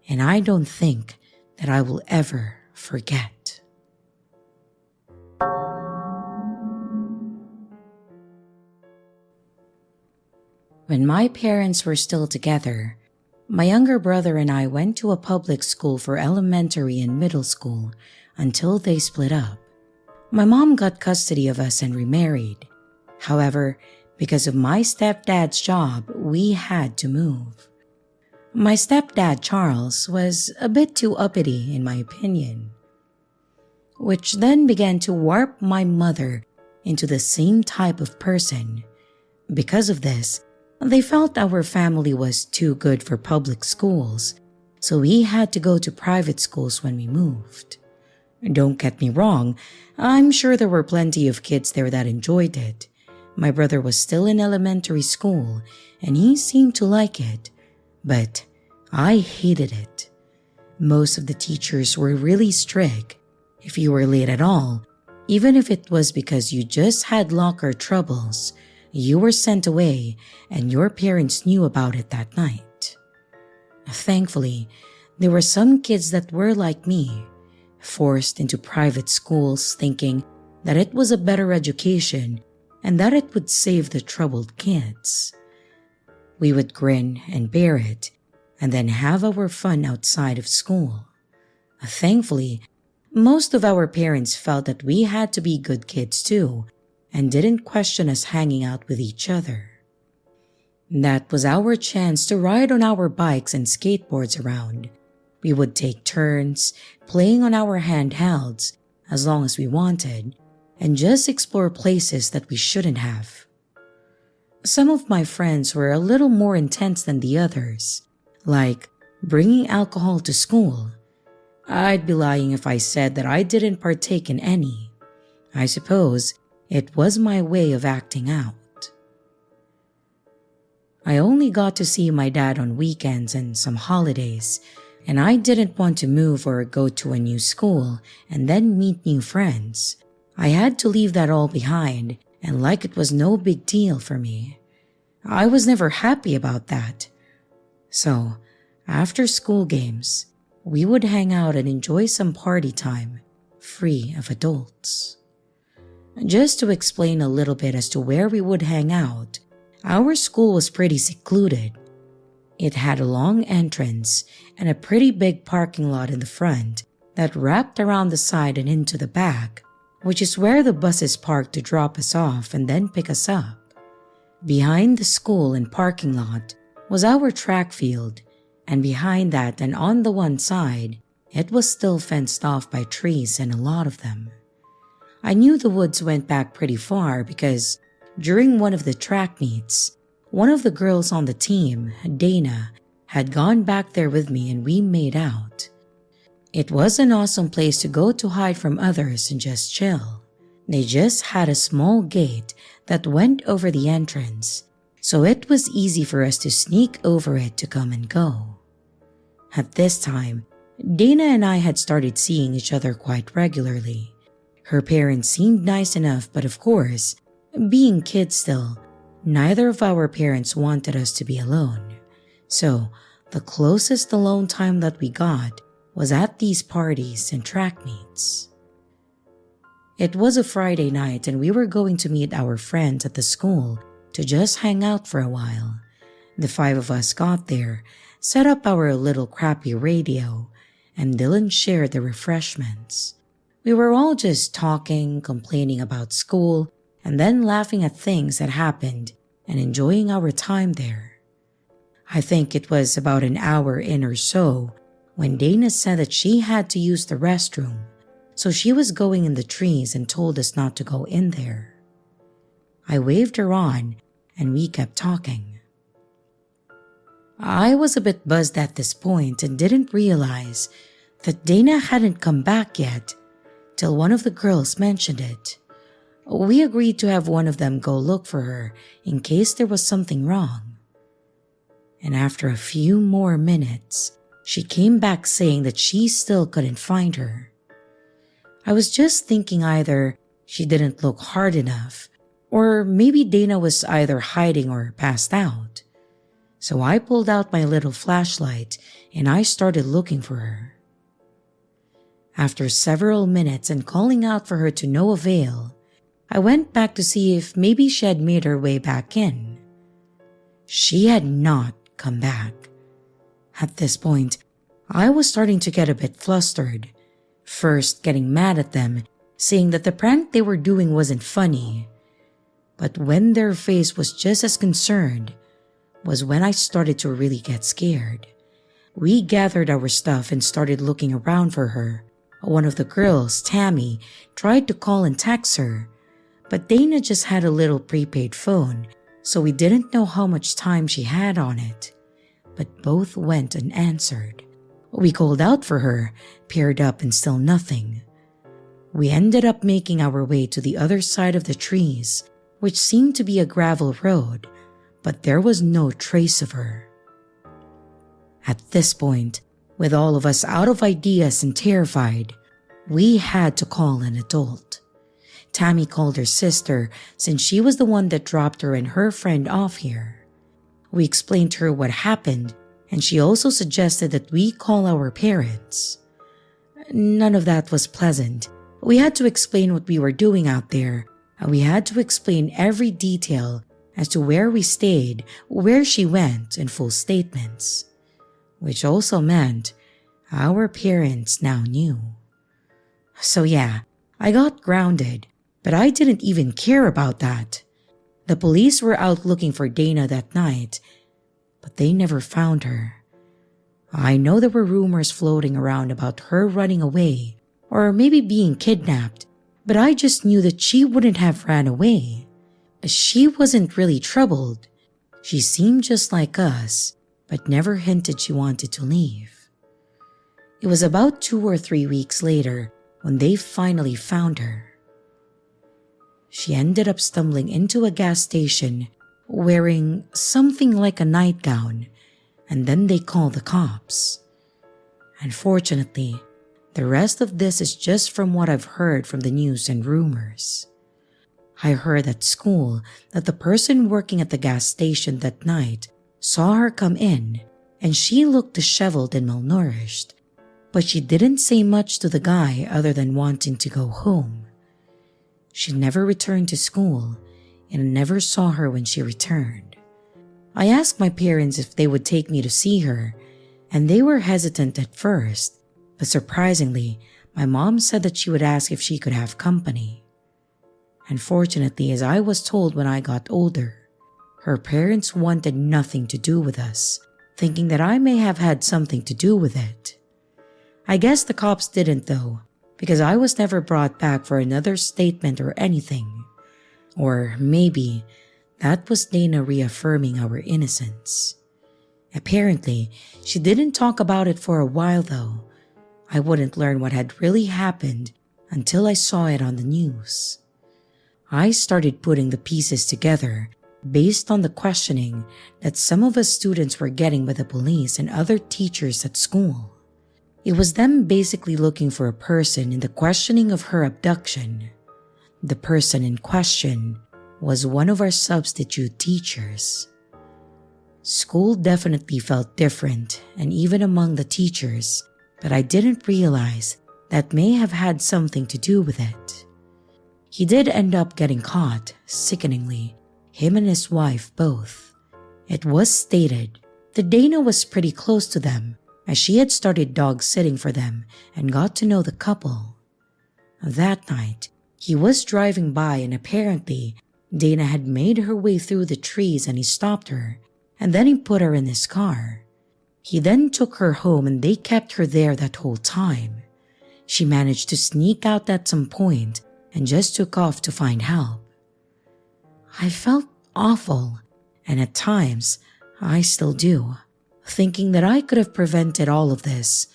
and I don't think that I will ever forget. When my parents were still together, my younger brother and I went to a public school for elementary and middle school until they split up. My mom got custody of us and remarried. However, because of my stepdad's job, we had to move. My stepdad, Charles, was a bit too uppity in my opinion, which then began to warp my mother into the same type of person. Because of this, they felt our family was too good for public schools, so we had to go to private schools when we moved. Don't get me wrong, I'm sure there were plenty of kids there that enjoyed it. My brother was still in elementary school, and he seemed to like it, but I hated it. Most of the teachers were really strict. If you were late at all, even if it was because you just had locker troubles, you were sent away and your parents knew about it that night. Thankfully, there were some kids that were like me, forced into private schools thinking that it was a better education and that it would save the troubled kids. We would grin and bear it and then have our fun outside of school. Thankfully, most of our parents felt that we had to be good kids too and didn't question us hanging out with each other. That was our chance to ride on our bikes and skateboards around. We would take turns playing on our handhelds as long as we wanted and just explore places that we shouldn't have. Some of my friends were a little more intense than the others, like bringing alcohol to school. I'd be lying if I said that I didn't partake in any. I suppose it was my way of acting out. I only got to see my dad on weekends and some holidays, and I didn't want to move or go to a new school and then meet new friends. I had to leave that all behind, and like it was no big deal for me. I was never happy about that. So, after school games, we would hang out and enjoy some party time, free of adults. Just to explain a little bit as to where we would hang out, our school was pretty secluded. It had a long entrance and a pretty big parking lot in the front that wrapped around the side and into the back, which is where the buses parked to drop us off and then pick us up. Behind the school and parking lot was our track field, and behind that and on the one side, it was still fenced off by trees and a lot of them. I knew the woods went back pretty far because during one of the track meets, one of the girls on the team, Dana, had gone back there with me and we made out. It was an awesome place to go to hide from others and just chill. They just had a small gate that went over the entrance, so it was easy for us to sneak over it to come and go. At this time, Dana and I had started seeing each other quite regularly. Her parents seemed nice enough, but of course, being kids still, neither of our parents wanted us to be alone. So, the closest alone time that we got was at these parties and track meets. It was a Friday night and we were going to meet our friends at the school to just hang out for a while. The five of us got there, set up our little crappy radio, and Dylan shared the refreshments. We were all just talking, complaining about school, and then laughing at things that happened and enjoying our time there. I think it was about an hour in or so when Dana said that she had to use the restroom, so she was going in the trees and told us not to go in there. I waved her on and we kept talking. I was a bit buzzed at this point and didn't realize that Dana hadn't come back yet till one of the girls mentioned it. We agreed to have one of them go look for her in case there was something wrong. And after a few more minutes, she came back saying that she still couldn't find her. I was just thinking either she didn't look hard enough, or maybe Dana was either hiding or passed out. So I pulled out my little flashlight and I started looking for her. After several minutes and calling out for her to no avail, I went back to see if maybe she had made her way back in. She had not come back. At this point, I was starting to get a bit flustered, first getting mad at them, saying that the prank they were doing wasn't funny. But when their face was just as concerned, was when I started to really get scared. We gathered our stuff and started looking around for her. One of the girls, Tammy, tried to call and text her, but Dana just had a little prepaid phone, so we didn't know how much time she had on it. But both went unanswered. We called out for her, paired up, and still nothing. We ended up making our way to the other side of the trees, which seemed to be a gravel road, but there was no trace of her. At this point, with all of us out of ideas and terrified, we had to call an adult. Tammy called her sister since she was the one that dropped her and her friend off here. We explained to her what happened, and she also suggested that we call our parents. None of that was pleasant. We had to explain what we were doing out there, and we had to explain every detail as to where we stayed, where she went, in full statements. Which also meant our parents now knew. So yeah, I got grounded, but I didn't even care about that. The police were out looking for Dana that night, but they never found her. I know there were rumors floating around about her running away, or maybe being kidnapped, but I just knew that she wouldn't have ran away. She wasn't really troubled. She seemed just like us, but never hinted she wanted to leave. It was about 2 or 3 weeks later when they finally found her. She ended up stumbling into a gas station wearing something like a nightgown, and then they called the cops. Unfortunately, the rest of this is just from what I've heard from the news and rumors. I heard at school that the person working at the gas station that night saw her come in, and she looked disheveled and malnourished, but she didn't say much to the guy other than wanting to go home. She never returned to school, and I never saw her when she returned. I asked my parents if they would take me to see her, and they were hesitant at first, but surprisingly, my mom said that she would ask if she could have company. Unfortunately, as I was told when I got older, her parents wanted nothing to do with us, thinking that I may have had something to do with it. I guess the cops didn't though, because I was never brought back for another statement or anything. Or maybe that was Dana reaffirming our innocence. Apparently, she didn't talk about it for a while though. I wouldn't learn what had really happened until I saw it on the news. I started putting the pieces together based on the questioning that some of us students were getting by the police and other teachers at school. It was them basically looking for a person in the questioning of her abduction. The person in question was one of our substitute teachers. School definitely felt different, and even among the teachers, but I didn't realize that may have had something to do with it. He did end up getting caught, sickeningly, him and his wife both. It was stated that Dana was pretty close to them, as she had started dog sitting for them and got to know the couple. That night, he was driving by and apparently Dana had made her way through the trees and he stopped her, and then he put her in his car. He then took her home and they kept her there that whole time. She managed to sneak out at some point and just took off to find help. I felt awful, and at times, I still do, thinking that I could have prevented all of this,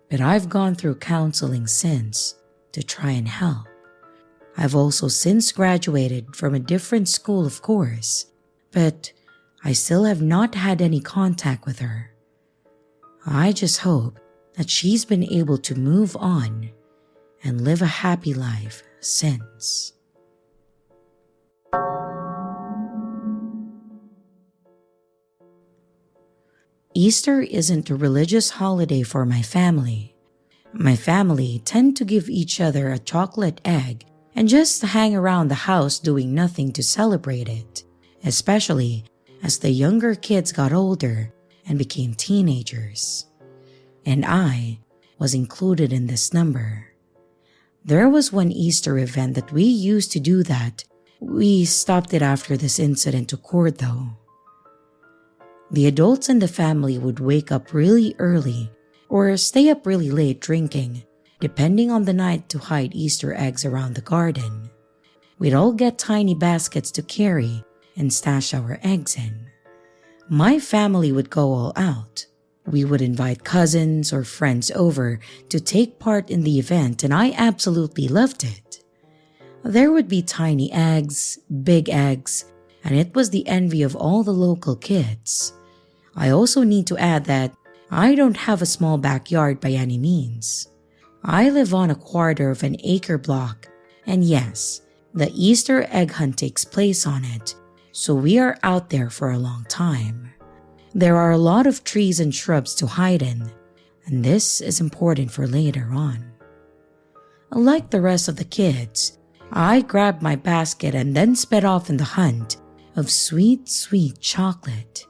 but I've gone through counseling since to try and help. I've also since graduated from a different school, of course, but I still have not had any contact with her. I just hope that she's been able to move on and live a happy life since. Easter isn't a religious holiday for my family. My family tend to give each other a chocolate egg and just hang around the house doing nothing to celebrate it, especially as the younger kids got older and became teenagers. And I was included in this number. There was one Easter event that we used to do that. We stopped it after this incident occurred though. The adults in the family would wake up really early or stay up really late drinking, depending on the night, to hide Easter eggs around the garden. We'd all get tiny baskets to carry and stash our eggs in. My family would go all out. We would invite cousins or friends over to take part in the event, and I absolutely loved it. There would be tiny eggs, big eggs, and it was the envy of all the local kids. I also need to add that I don't have a small backyard by any means. I live on a quarter of an acre block, and yes, the Easter egg hunt takes place on it, so we are out there for a long time. There are a lot of trees and shrubs to hide in, and this is important for later on. Like the rest of the kids, I grabbed my basket and then sped off in the hunt of sweet, sweet chocolate.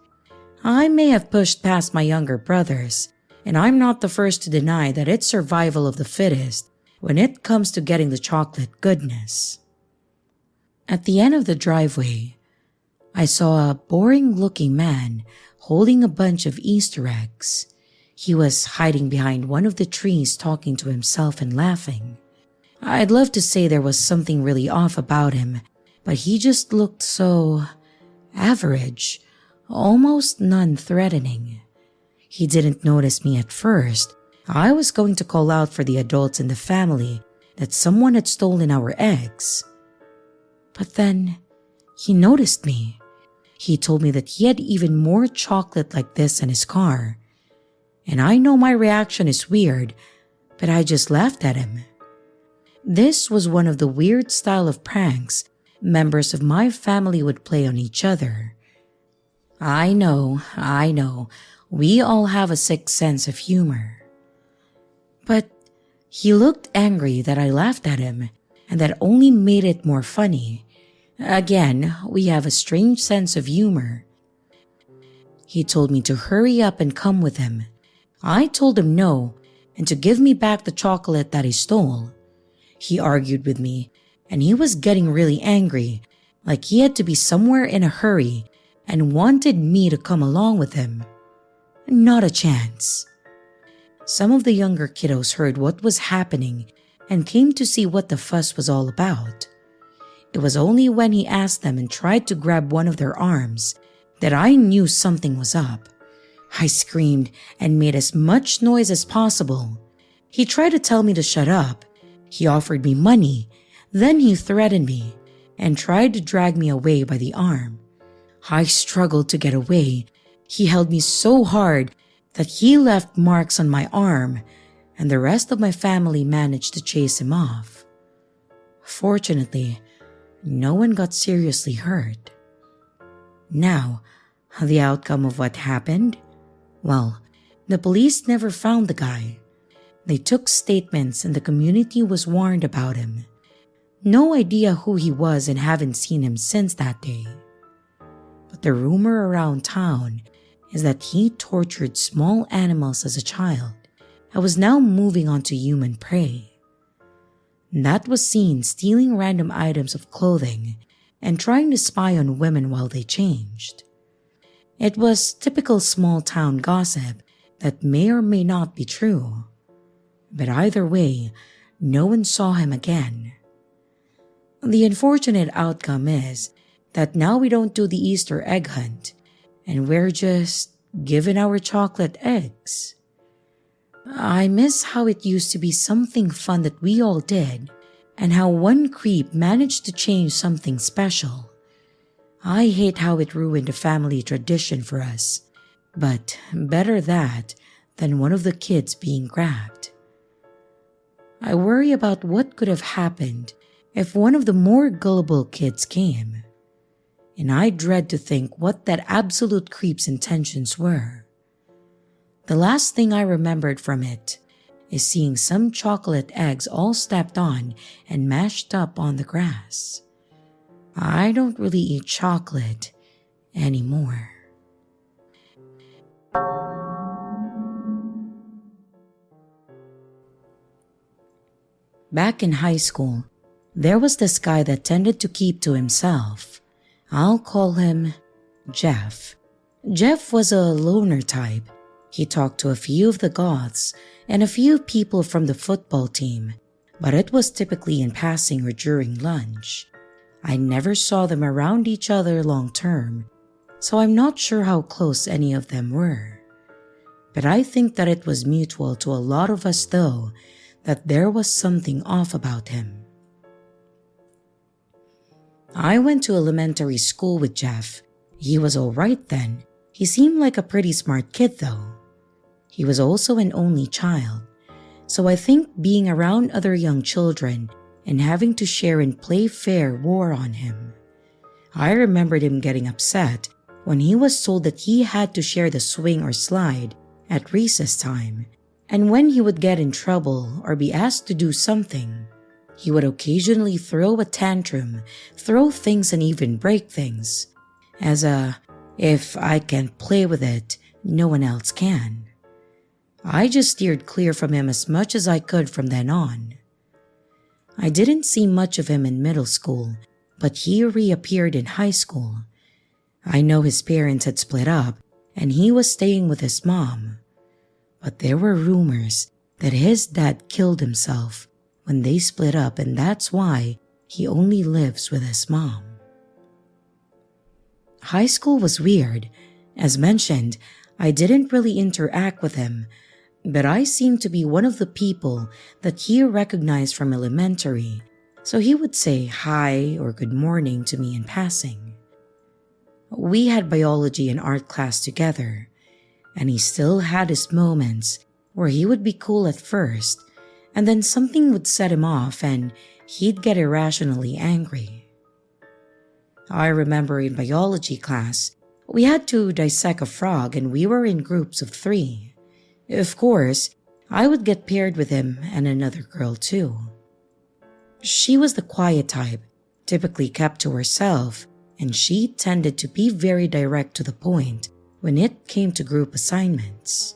I may have pushed past my younger brothers, and I'm not the first to deny that it's survival of the fittest when it comes to getting the chocolate goodness. At the end of the driveway, I saw a boring-looking man holding a bunch of Easter eggs. He was hiding behind one of the trees talking to himself and laughing. I'd love to say there was something really off about him, but he just looked so average, almost non-threatening. He didn't notice me at first. I was going to call out for the adults in the family that someone had stolen our eggs. But then he noticed me. He told me that he had even more chocolate like this in his car. And I know my reaction is weird, but I just laughed at him. This was one of the weird style of pranks members of my family would play on each other. I know, we all have a sick sense of humor. But he looked angry that I laughed at him, and that only made it more funny. Again, we have a strange sense of humor. He told me to hurry up and come with him. I told him no, and to give me back the chocolate that he stole. He argued with me, and he was getting really angry, like he had to be somewhere in a hurry and wanted me to come along with him. Not a chance. Some of the younger kiddos heard what was happening and came to see what the fuss was all about. It was only when he asked them and tried to grab one of their arms that I knew something was up. I screamed and made as much noise as possible. He tried to tell me to shut up. He offered me money. Then he threatened me and tried to drag me away by the arm. I struggled to get away. He held me so hard that he left marks on my arm, and the rest of my family managed to chase him off. Fortunately, no one got seriously hurt. Now, the outcome of what happened? Well, the police never found the guy. They took statements and the community was warned about him. No idea who he was and haven't seen him since that day. But the rumor around town is that he tortured small animals as a child and was now moving on to human prey. That was seen stealing random items of clothing and trying to spy on women while they changed. It was typical small town gossip that may or may not be true. But either way, no one saw him again. The unfortunate outcome is that now we don't do the Easter egg hunt and we're just given our chocolate eggs. I miss how it used to be something fun that we all did and how one creep managed to change something special. I hate how it ruined a family tradition for us, but better that than one of the kids being grabbed. I worry about what could have happened if one of the more gullible kids came, and I dread to think what that absolute creep's intentions were. The last thing I remembered from it is seeing some chocolate eggs all stepped on and mashed up on the grass. I don't really eat chocolate anymore. Back in high school, there was this guy that tended to keep to himself. I'll call him Jeff. Jeff was a loner type. He talked to a few of the goths and a few people from the football team, but it was typically in passing or during lunch. I never saw them around each other long term, so I'm not sure how close any of them were. But I think that it was mutual to a lot of us though, that there was something off about him. I went to elementary school with Jeff. He was alright then. He seemed like a pretty smart kid though. He was also an only child, so I think being around other young children and having to share and play fair wore on him. I remembered him getting upset when he was told that he had to share the swing or slide at recess time, and when he would get in trouble or be asked to do something, he would occasionally throw a tantrum, throw things and even break things, as a, if I can't play with it, no one else can. I just steered clear from him as much as I could from then on. I didn't see much of him in middle school, but he reappeared in high school. I know his parents had split up and he was staying with his mom. But there were rumors that his dad killed himself when they split up, and that's why he only lives with his mom. High school was weird. As mentioned, I didn't really interact with him, but I seemed to be one of the people that he recognized from elementary, so he would say hi or good morning to me in passing. We had biology and art class together, and he still had his moments where he would be cool at first, and then something would set him off and he'd get irrationally angry. I remember in biology class, we had to dissect a frog and we were in groups of 3. Of course, I would get paired with him and another girl too. She was the quiet type, typically kept to herself, and she tended to be very direct to the point when it came to group assignments.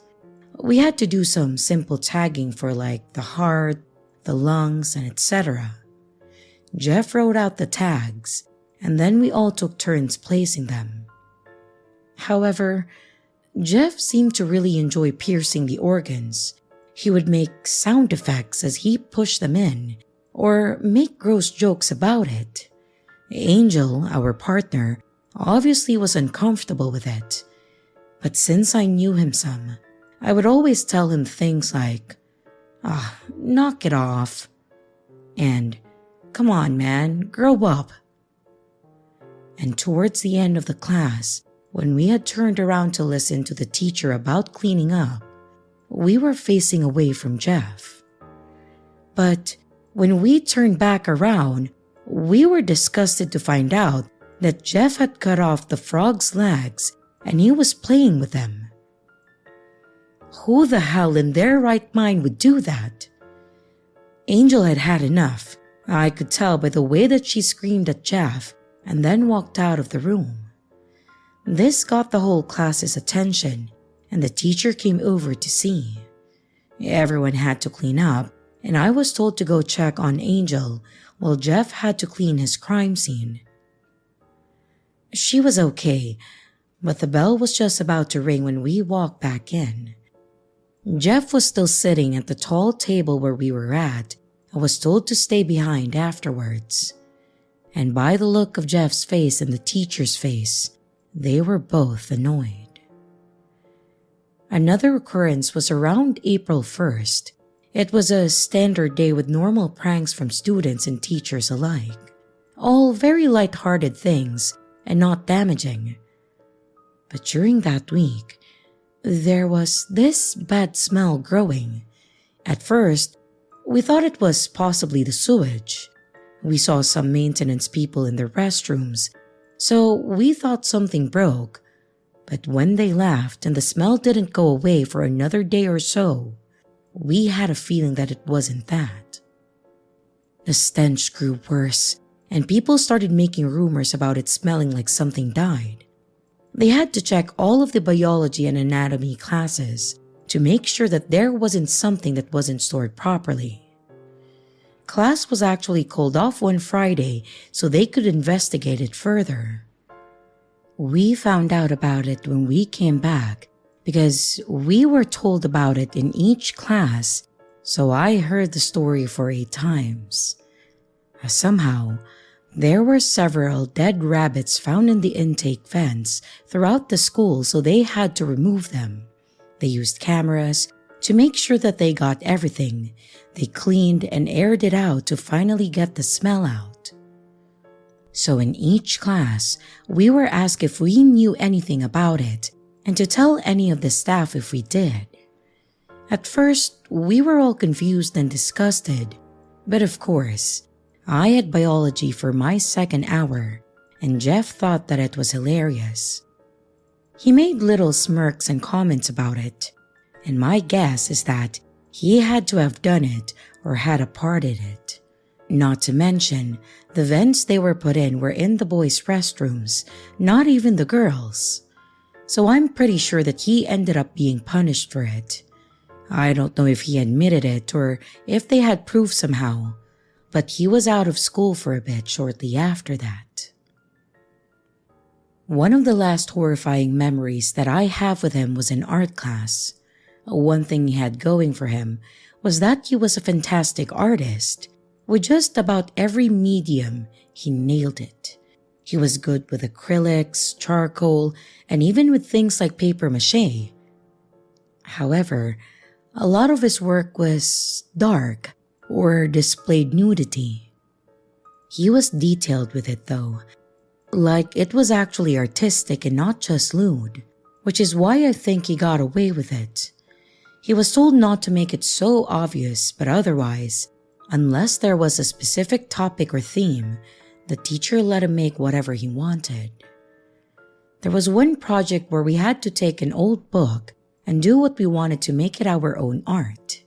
We had to do some simple tagging for like the heart, the lungs, and etc. Jeff wrote out the tags, and then we all took turns placing them. However, Jeff seemed to really enjoy piercing the organs. He would make sound effects as he pushed them in, or make gross jokes about it. Angel, our partner, obviously was uncomfortable with it. But since I knew him some, I would always tell him things like, knock it off, and come on man, grow up. And towards the end of the class, when we had turned around to listen to the teacher about cleaning up, we were facing away from Jeff. But when we turned back around, we were disgusted to find out that Jeff had cut off the frog's legs and he was playing with them. Who the hell in their right mind would do that? Angel had had enough. I could tell by the way that she screamed at Jeff and then walked out of the room. This got the whole class's attention, and the teacher came over to see. Everyone had to clean up, and I was told to go check on Angel while Jeff had to clean his crime scene. She was okay, but the bell was just about to ring when we walked back in. Jeff was still sitting at the tall table where we were at and was told to stay behind afterwards. And by the look of Jeff's face and the teacher's face, they were both annoyed. Another occurrence was around April 1st. It was a standard day with normal pranks from students and teachers alike. All very light-hearted things and not damaging. But during that week, there was this bad smell growing. At first, we thought it was possibly the sewage. We saw some maintenance people in the restrooms, so we thought something broke. But when they left and the smell didn't go away for another day or so, we had a feeling that it wasn't that. The stench grew worse, and people started making rumors about it smelling like something died. They had to check all of the biology and anatomy classes to make sure that there wasn't something that wasn't stored properly. Class was actually called off one Friday so they could investigate it further. We found out about it when we came back because we were told about it in each class, so I heard the story for 8 times. Somehow, there were several dead rabbits found in the intake vents throughout the school, so they had to remove them. They used cameras to make sure that they got everything. They cleaned and aired it out to finally get the smell out. So in each class, we were asked if we knew anything about it and to tell any of the staff if we did. At first, we were all confused and disgusted, but of course, I had biology for my second hour, and Jeff thought that it was hilarious. He made little smirks and comments about it, and my guess is that he had to have done it or had a part in it. Not to mention, the vents they were put in were in the boys' restrooms, not even the girls. So I'm pretty sure that he ended up being punished for it. I don't know if he admitted it or if they had proof somehow, but he was out of school for a bit shortly after that. One of the last horrifying memories that I have with him was in art class. One thing he had going for him was that he was a fantastic artist. With just about every medium, he nailed it. He was good with acrylics, charcoal, and even with things like paper mache. However, a lot of his work was dark or displayed nudity. He was detailed with it though, like it was actually artistic and not just lewd, which is why I think he got away with it. He was told not to make it so obvious, but otherwise, unless there was a specific topic or theme, the teacher let him make whatever he wanted. There was one project where we had to take an old book and do what we wanted to make it our own art.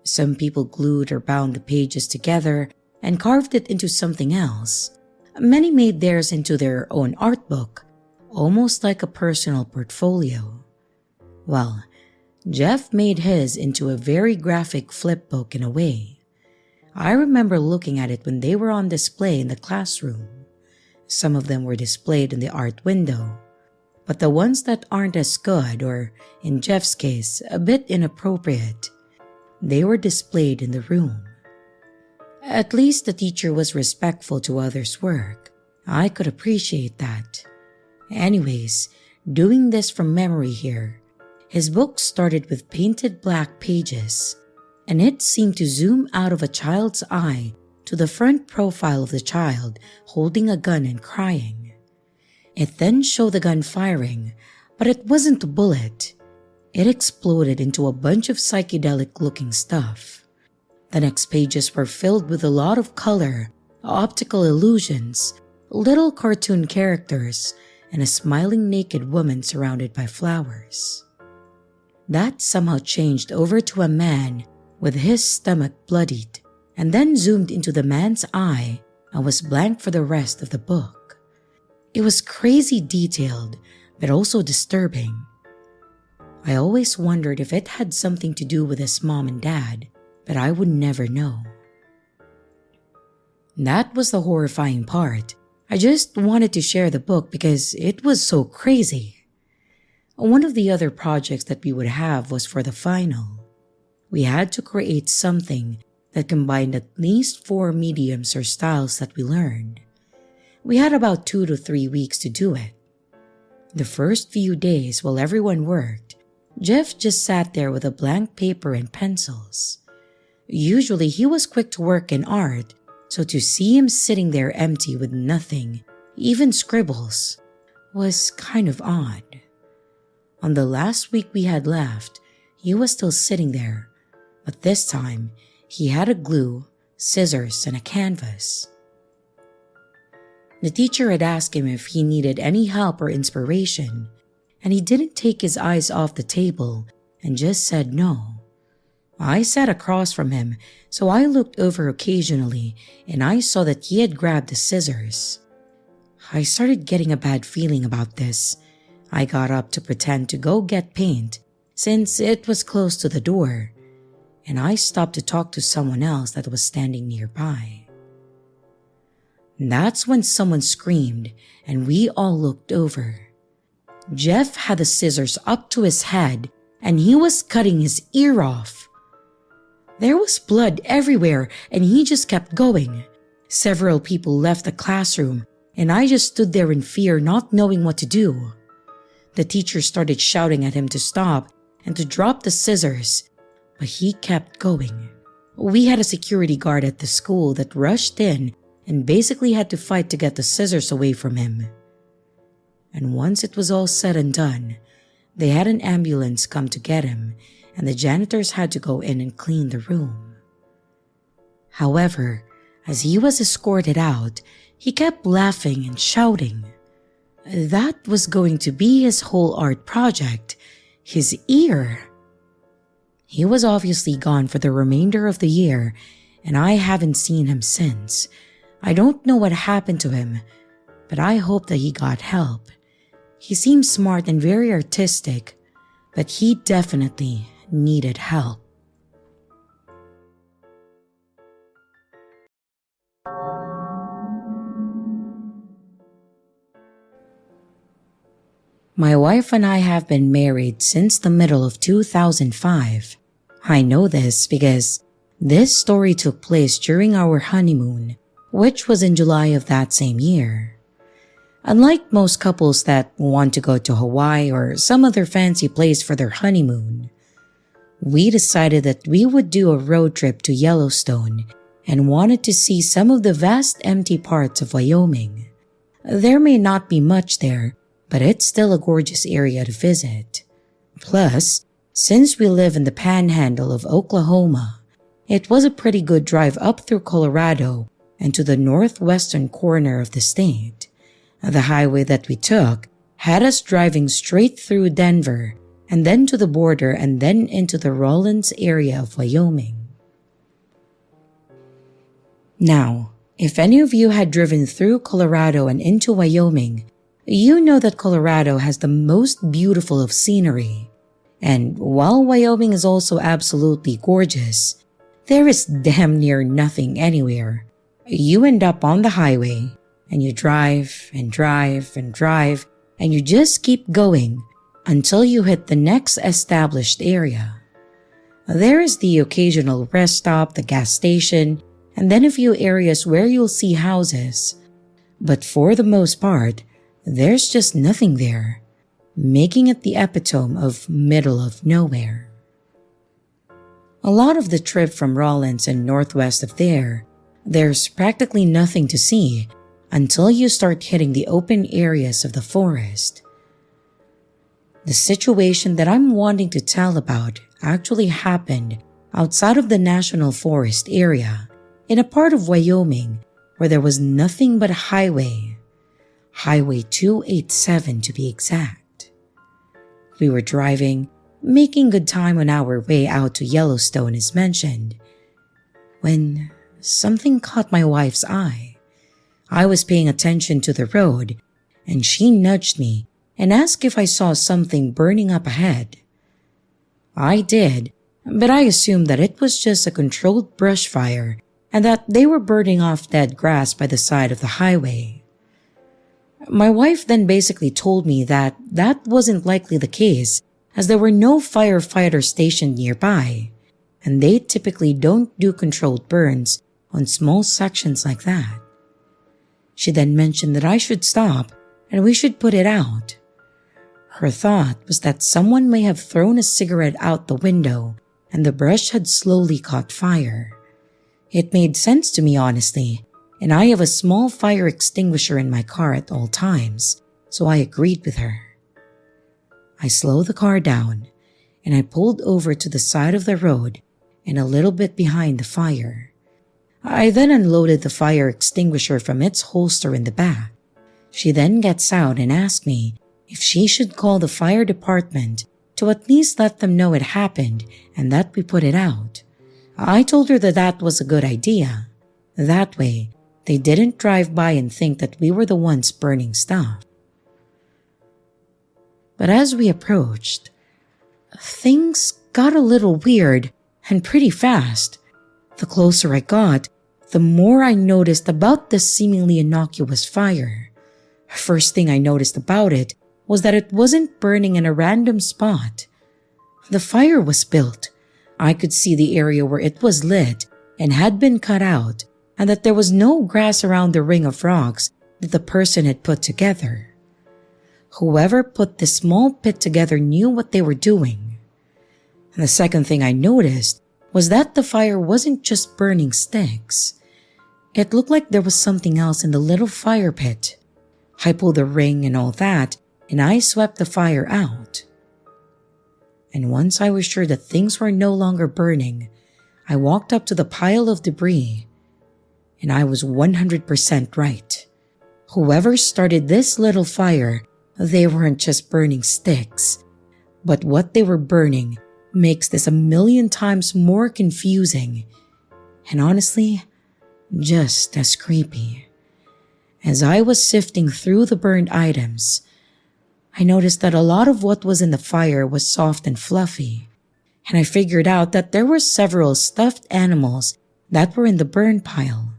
Some people glued or bound the pages together and carved it into something else. Many made theirs into their own art book, almost like a personal portfolio. Well, Jeff made his into a very graphic flip book in a way. I remember looking at it when they were on display in the classroom. Some of them were displayed in the art window, but the ones that aren't as good, or in Jeff's case, a bit inappropriate, they were displayed in the room. At least the teacher was respectful to others' work. I could appreciate that. Anyways, doing this from memory here, his book started with painted black pages, and it seemed to zoom out of a child's eye to the front profile of the child holding a gun and crying. It then showed the gun firing, but it wasn't a bullet. It exploded into a bunch of psychedelic-looking stuff. The next pages were filled with a lot of color, optical illusions, little cartoon characters, and a smiling naked woman surrounded by flowers. That somehow changed over to a man with his stomach bloodied, and then zoomed into the man's eye and was blank for the rest of the book. It was crazy detailed, but also disturbing. I always wondered if it had something to do with his mom and dad, but I would never know. That was the horrifying part. I just wanted to share the book because it was so crazy. One of the other projects that we would have was for the final. We had to create something that combined at least 4 mediums or styles that we learned. We had about 2 to 3 weeks to do it. The first few days while everyone worked, Jeff just sat there with a blank paper and pencils. Usually he was quick to work in art, so to see him sitting there empty with nothing, even scribbles, was kind of odd. On the last week we had left, he was still sitting there, but this time he had a glue, scissors, and a canvas. The teacher had asked him if he needed any help or inspiration, and he didn't take his eyes off the table and just said no. I sat across from him, so I looked over occasionally and I saw that he had grabbed the scissors. I started getting a bad feeling about this. I got up to pretend to go get paint since it was close to the door, and I stopped to talk to someone else that was standing nearby. That's when someone screamed and we all looked over. Jeff had the scissors up to his head and he was cutting his ear off. There was blood everywhere and he just kept going. Several people left the classroom and I just stood there in fear, not knowing what to do. The teacher started shouting at him to stop and to drop the scissors, but he kept going. We had a security guard at the school that rushed in and basically had to fight to get the scissors away from him. And once it was all said and done, they had an ambulance come to get him, and the janitors had to go in and clean the room. However, as he was escorted out, he kept laughing and shouting. That was going to be his whole art project, his ear. He was obviously gone for the remainder of the year, and I haven't seen him since. I don't know what happened to him, but I hope that he got help. He seemed smart and very artistic, but he definitely needed help. My wife and I have been married since the middle of 2005. I know this because this story took place during our honeymoon, which was in July of that same year. Unlike most couples that want to go to Hawaii or some other fancy place for their honeymoon, we decided that we would do a road trip to Yellowstone and wanted to see some of the vast empty parts of Wyoming. There may not be much there, but it's still a gorgeous area to visit. Plus, since we live in the panhandle of Oklahoma, it was a pretty good drive up through Colorado and to the northwestern corner of the state. The highway that we took had us driving straight through Denver and then to the border and then into the Rawlins area of Wyoming. Now, if any of you had driven through Colorado and into Wyoming, you know that Colorado has the most beautiful of scenery. And while Wyoming is also absolutely gorgeous, there is damn near nothing anywhere. You end up on the highway, and you drive and drive and drive, and you just keep going until you hit the next established area. There is the occasional rest stop, the gas station, and then a few areas where you'll see houses. But for the most part, there's just nothing there, making it the epitome of middle of nowhere. A lot of the trip from Rawlins and northwest of there's practically nothing to see until you start hitting the open areas of the forest. The situation that I'm wanting to tell about actually happened outside of the National Forest area, in a part of Wyoming where there was nothing but highway. Highway 287 to be exact. We were driving making good time on our way out to Yellowstone is mentioned, when something caught my wife's eye. I was paying attention to the road, and she nudged me and asked if I saw something burning up ahead. I did, but I assumed that it was just a controlled brush fire and that they were burning off dead grass by the side of the highway. My wife then basically told me that that wasn't likely the case, as there were no firefighters stationed nearby, and they typically don't do controlled burns on small sections like that. She then mentioned that I should stop and we should put it out. Her thought was that someone may have thrown a cigarette out the window and the brush had slowly caught fire. It made sense to me, honestly, and I have a small fire extinguisher in my car at all times, so I agreed with her. I slowed the car down and I pulled over to the side of the road and a little bit behind the fire. I then unloaded the fire extinguisher from its holster in the back. She then gets out and asks me if she should call the fire department to at least let them know it happened and that we put it out. I told her that that was a good idea. That way, they didn't drive by and think that we were the ones burning stuff. But as we approached, things got a little weird and pretty fast. The closer I got, the more I noticed about this seemingly innocuous fire. First thing I noticed about it was that it wasn't burning in a random spot. The fire was built. I could see the area where it was lit and had been cut out, and that there was no grass around the ring of rocks that the person had put together. Whoever put this small pit together knew what they were doing. And the second thing I noticed was that the fire wasn't just burning sticks. It looked like there was something else in the little fire pit. I pulled the ring and all that, and I swept the fire out. And once I was sure that things were no longer burning, I walked up to the pile of debris, and I was 100% right. Whoever started this little fire, they weren't just burning sticks, but what they were burning makes this a million times more confusing, and honestly, just as creepy. As I was sifting through the burned items, I noticed that a lot of what was in the fire was soft and fluffy, and I figured out that there were several stuffed animals that were in the burn pile.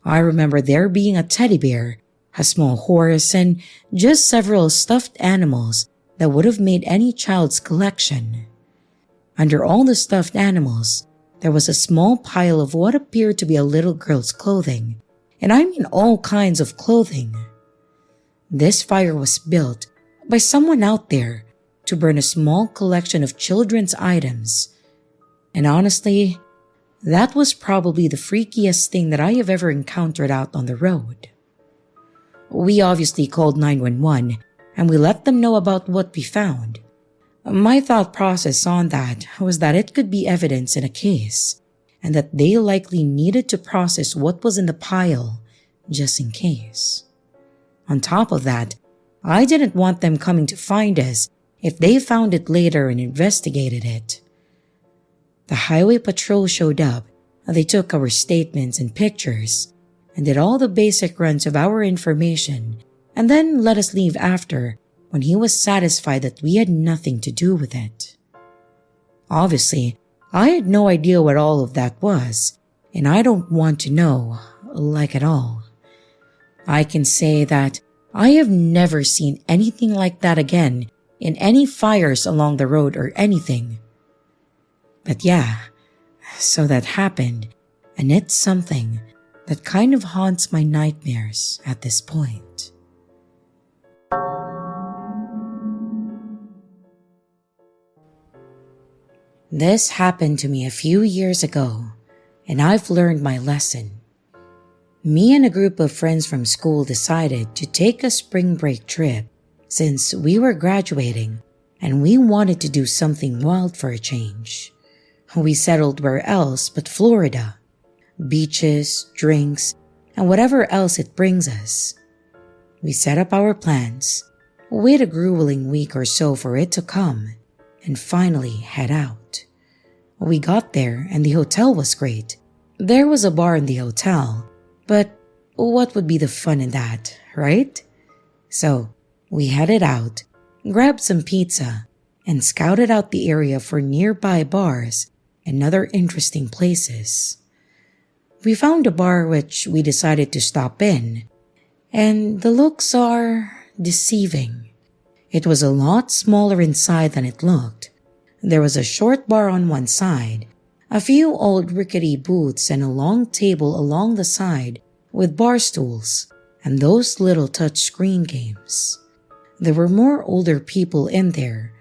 I remember there being a teddy bear, a small horse, and just several stuffed animals that would have made any child's collection. Under all the stuffed animals, there was a small pile of what appeared to be a little girl's clothing, and I mean all kinds of clothing. This fire was built by someone out there to burn a small collection of children's items, and honestly, that was probably the freakiest thing that I have ever encountered out on the road. We obviously called 911 and we let them know about what we found. My thought process on that was that it could be evidence in a case, and that they likely needed to process what was in the pile just in case. On top of that, I didn't want them coming to find us if they found it later and investigated it. The highway patrol showed up and they took our statements and pictures and did all the basic runs of our information and then let us leave after when he was satisfied that we had nothing to do with it. Obviously, I had no idea what all of that was, and I don't want to know, like at all. I can say that I have never seen anything like that again in any fires along the road or anything. But yeah, so that happened, and it's something that kind of haunts my nightmares at this point. This happened to me a few years ago, and I've learned my lesson. Me and a group of friends from school decided to take a spring break trip since we were graduating and we wanted to do something wild for a change. We settled where else but Florida. Beaches, drinks, and whatever else it brings us. We set up our plans, wait a grueling week or so for it to come, and finally head out. We got there and the hotel was great. There was a bar in the hotel, but what would be the fun in that, right? So we headed out, grabbed some pizza, and scouted out the area for nearby bars and other interesting places. We found a bar which we decided to stop in, and the looks are deceiving. It was a lot smaller inside than it looked. There was a short bar on one side, a few old rickety booths, and a long table along the side with bar stools and those little touch-screen games. There were more older people in there,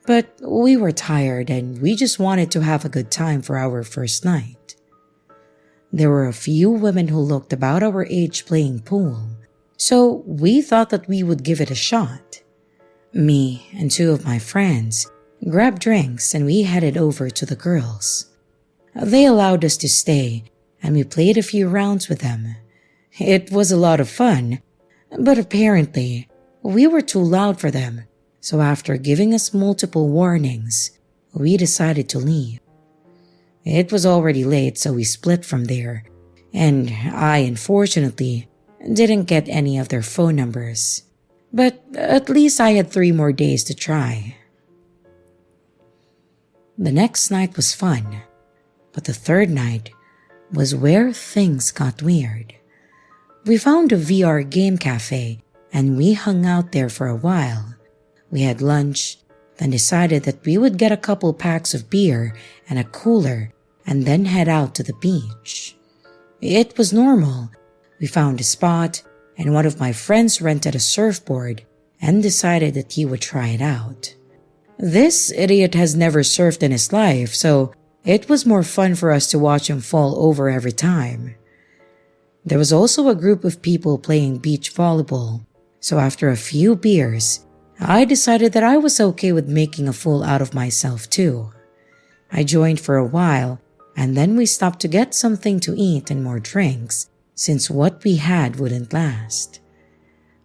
but we were tired and we just wanted to have a good time for our first night. There were a few women who looked about our age playing pool, so we thought that we would give it a shot. Me and two of my friends grabbed drinks and we headed over to the girls. They allowed us to stay and we played a few rounds with them. It was a lot of fun, but apparently we were too loud for them, so after giving us multiple warnings, we decided to leave. It was already late, so we split from there, and I unfortunately didn't get any of their phone numbers. But at least I had 3 more days to try. The next night was fun, but the third night was where things got weird. We found a VR game cafe and we hung out there for a while. We had lunch, then decided that we would get a couple packs of beer and a cooler and then head out to the beach. It was normal. We found a spot and one of my friends rented a surfboard and decided that he would try it out. This idiot has never surfed in his life, so it was more fun for us to watch him fall over every time. There was also a group of people playing beach volleyball, so after a few beers, I decided that I was okay with making a fool out of myself too. I joined for a while, and then we stopped to get something to eat and more drinks, since what we had wouldn't last.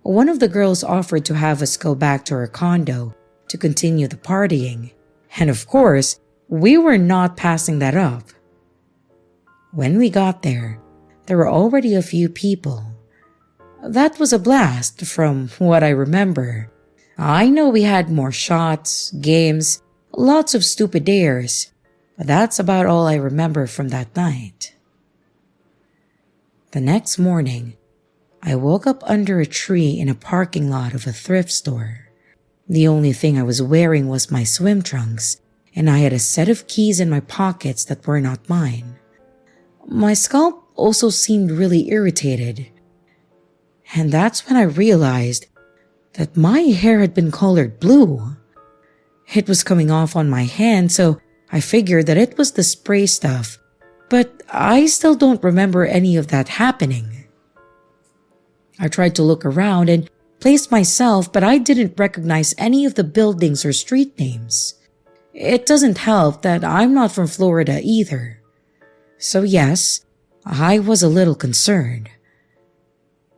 One of the girls offered to have us go back to her condo to continue the partying, and of course, we were not passing that up. When we got there were already a few people. That was a blast from what I remember. I know we had more shots, games, lots of stupid dares, but that's about all I remember from that night. The next morning, I woke up under a tree in a parking lot of a thrift store. The only thing I was wearing was my swim trunks, and I had a set of keys in my pockets that were not mine. My scalp also seemed really irritated, and that's when I realized that my hair had been colored blue. It was coming off on my hand, so I figured that it was the spray stuff, but I still don't remember any of that happening. I tried to look around and place myself, but I didn't recognize any of the buildings or street names. It doesn't help that I'm not from Florida either. So yes, I was a little concerned.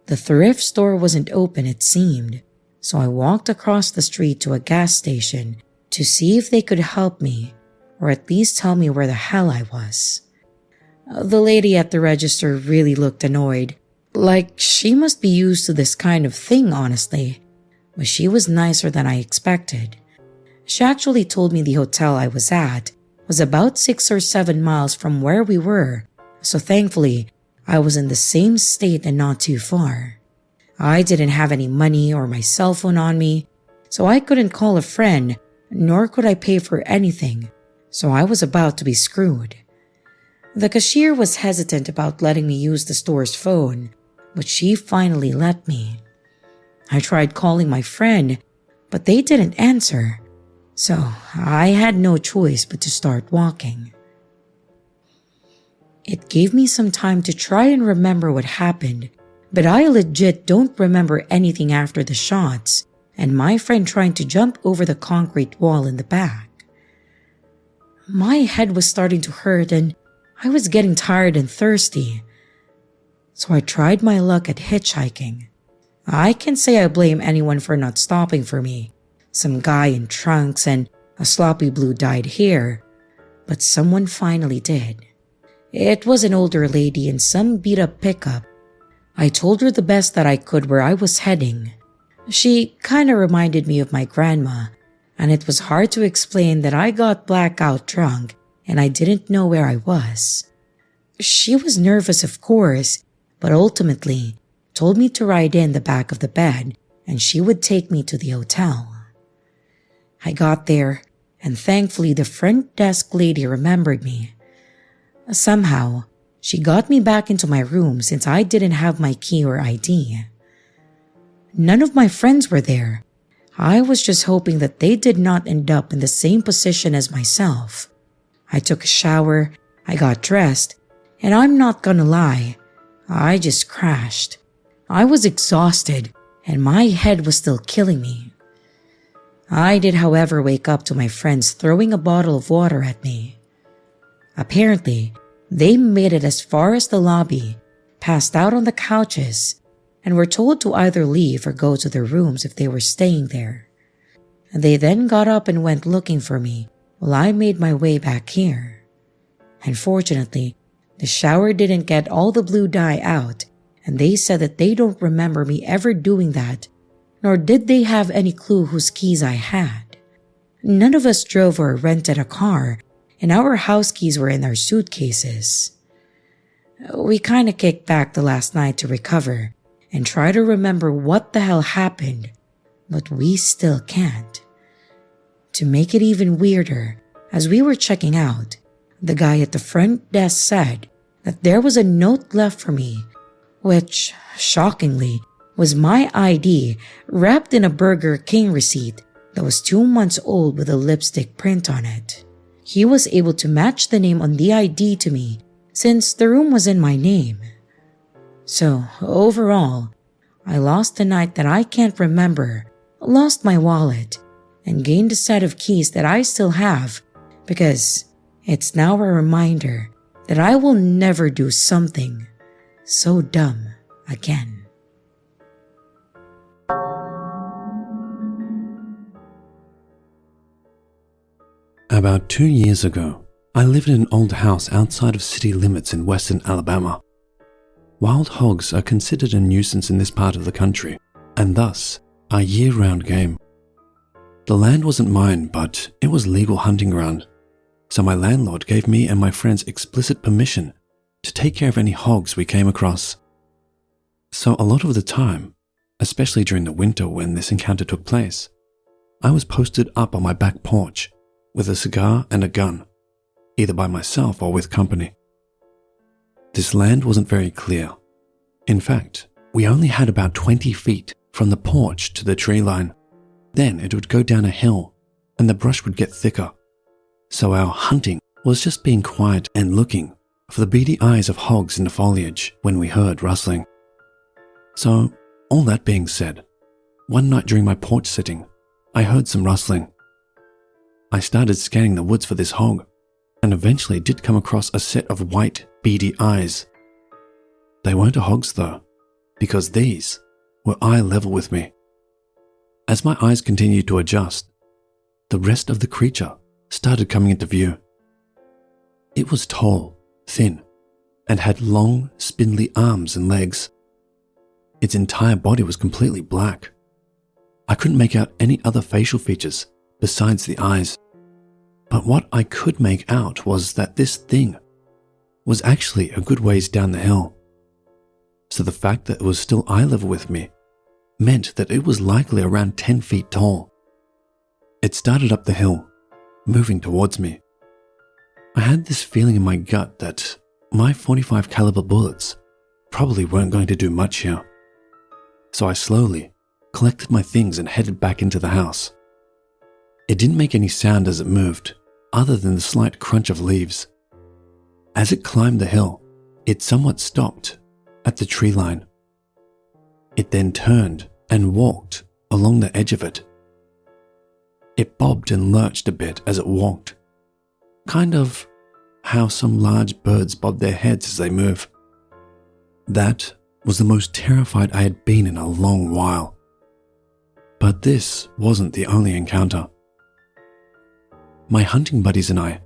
The thrift store wasn't open, it seemed, so I walked across the street to a gas station to see if they could help me, or at least tell me where the hell I was. The lady at the register really looked annoyed, like she must be used to this kind of thing, honestly, but she was nicer than I expected. She actually told me the hotel I was at was about 6 or 7 miles from where we were, so thankfully, I was in the same state and not too far. I didn't have any money or my cell phone on me, so I couldn't call a friend, nor could I pay for anything, so I was about to be screwed. The cashier was hesitant about letting me use the store's phone, but she finally let me. I tried calling my friend, but they didn't answer, so I had no choice but to start walking. It gave me some time to try and remember what happened, but I legit don't remember anything after the shots and my friend trying to jump over the concrete wall in the back. My head was starting to hurt and I was getting tired and thirsty, so I tried my luck at hitchhiking. I can't say I blame anyone for not stopping for me. Some guy in trunks and a sloppy blue dyed hair, but someone finally did. It was an older lady in some beat-up pickup. I told her the best that I could where I was heading. She kinda reminded me of my grandma, and it was hard to explain that I got blackout drunk and I didn't know where I was. She was nervous, of course, but ultimately told me to ride in the back of the bed and she would take me to the hotel. I got there, and thankfully the front desk lady remembered me. Somehow, she got me back into my room since I didn't have my key or ID. None of my friends were there. I was just hoping that they did not end up in the same position as myself. I took a shower, I got dressed, and I'm not gonna lie, I just crashed. I was exhausted, and my head was still killing me. I did, however, wake up to my friends throwing a bottle of water at me. Apparently, they made it as far as the lobby, passed out on the couches, and were told to either leave or go to their rooms if they were staying there. They then got up and went looking for me while I made my way back here. Unfortunately, the shower didn't get all the blue dye out, and they said that they don't remember me ever doing that, nor did they have any clue whose keys I had. None of us drove or rented a car, and our house keys were in our suitcases. We kinda kicked back the last night to recover and try to remember what the hell happened, but we still can't. To make it even weirder, as we were checking out, the guy at the front desk said that there was a note left for me, which, shockingly, was my ID wrapped in a Burger King receipt that was 2 months old with a lipstick print on it. He was able to match the name on the ID to me since the room was in my name. So, overall, I lost a night that I can't remember, lost my wallet, and gained a set of keys that I still have because it's now a reminder that I will never do something so dumb again. About 2 years ago, I lived in an old house outside of city limits in western Alabama. Wild hogs are considered a nuisance in this part of the country, and thus a year-round game. The land wasn't mine, but it was legal hunting ground, so my landlord gave me and my friends explicit permission to take care of any hogs we came across. So a lot of the time, especially during the winter when this encounter took place, I was posted up on my back porch with a cigar and a gun, either by myself or with company. This land wasn't very clear. In fact, we only had about 20 feet from the porch to the tree line. Then it would go down a hill and the brush would get thicker. So our hunting was just being quiet and looking for the beady eyes of hogs in the foliage when we heard rustling. So, all that being said, one night during my porch sitting, I heard some rustling. I started scanning the woods for this hog, and eventually did come across a set of white, beady eyes. They weren't a hog's though, because these were eye level with me. As my eyes continued to adjust, the rest of the creature started coming into view. It was tall, thin, and had long, spindly arms and legs. Its entire body was completely black. I couldn't make out any other facial features besides the eyes. But what I could make out was that this thing was actually a good ways down the hill. So the fact that it was still eye level with me meant that it was likely around 10 feet tall. It started up the hill, moving towards me. I had this feeling in my gut that my .45 caliber bullets probably weren't going to do much here. So I slowly collected my things and headed back into the house. It didn't make any sound as it moved, other than the slight crunch of leaves. As it climbed the hill, it somewhat stopped at the tree line. It then turned and walked along the edge of it. It bobbed and lurched a bit as it walked, kind of how some large birds bob their heads as they move. That was the most terrified I had been in a long while. But this wasn't the only encounter. My hunting buddies and I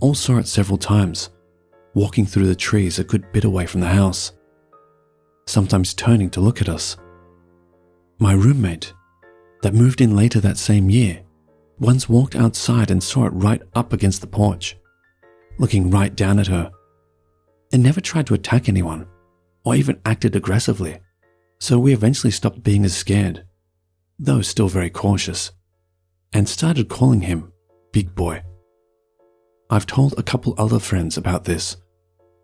all saw it several times, walking through the trees a good bit away from the house, sometimes turning to look at us. My roommate, that moved in later that same year, once walked outside and saw it right up against the porch, looking right down at her. It never tried to attack anyone, or even acted aggressively, so we eventually stopped being as scared, though still very cautious, and started calling him Big Boy. I've told a couple other friends about this.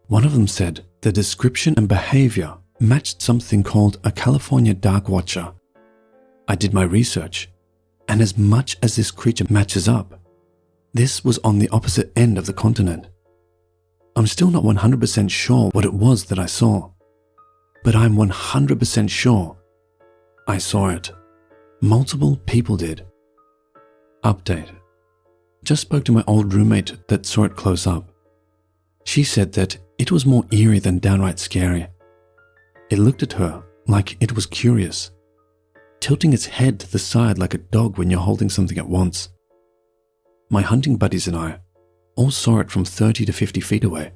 One of them said the description and behavior matched something called a California Dark Watcher. I did my research, and as much as this creature matches up, this was on the opposite end of the continent. I'm still not 100% sure what it was that I saw, but I'm 100% sure I saw it. Multiple people did. Update. Just spoke to my old roommate that saw it close up. She said that it was more eerie than downright scary. It looked at her like it was curious, tilting its head to the side like a dog when you're holding something at once. My hunting buddies and I all saw it from 30 to 50 feet away,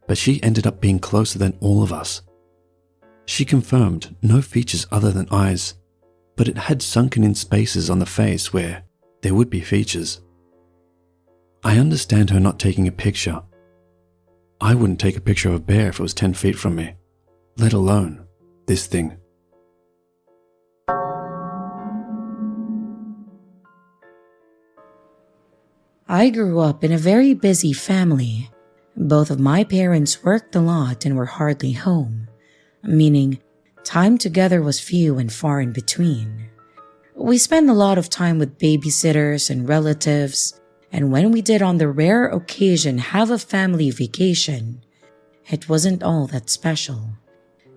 but she ended up being closer than all of us. She confirmed no features other than eyes, but it had sunken in spaces on the face where there would be features. I understand her not taking a picture. I wouldn't take a picture of a bear if it was 10 feet from me, let alone this thing. I grew up in a very busy family. Both of my parents worked a lot and were hardly home, meaning time together was few and far in between. We spent a lot of time with babysitters and relatives, and when we did on the rare occasion have a family vacation, it wasn't all that special.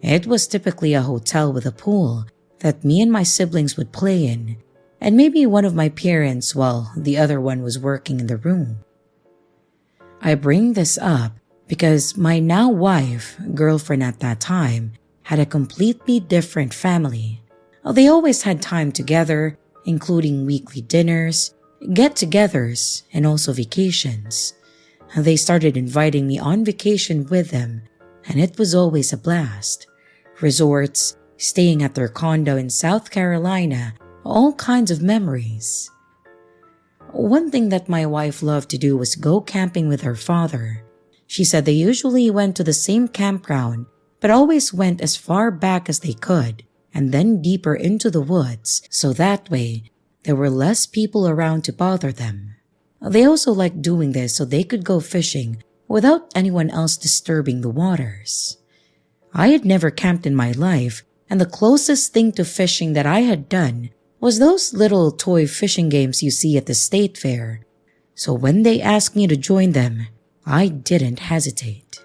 It was typically a hotel with a pool that me and my siblings would play in, and maybe one of my parents while the other one was working in the room. I bring this up because my now wife, girlfriend at that time, had a completely different family. They always had time together, including weekly dinners, get-togethers, and also vacations. They started inviting me on vacation with them, and it was always a blast. Resorts, staying at their condo in South Carolina, all kinds of memories. One thing that my wife loved to do was go camping with her father. She said they usually went to the same campground, but always went as far back as they could, and then deeper into the woods, so that way there were less people around to bother them. They also liked doing this so they could go fishing without anyone else disturbing the waters. I had never camped in my life, and the closest thing to fishing that I had done was those little toy fishing games you see at the state fair. So when they asked me to join them, I didn't hesitate.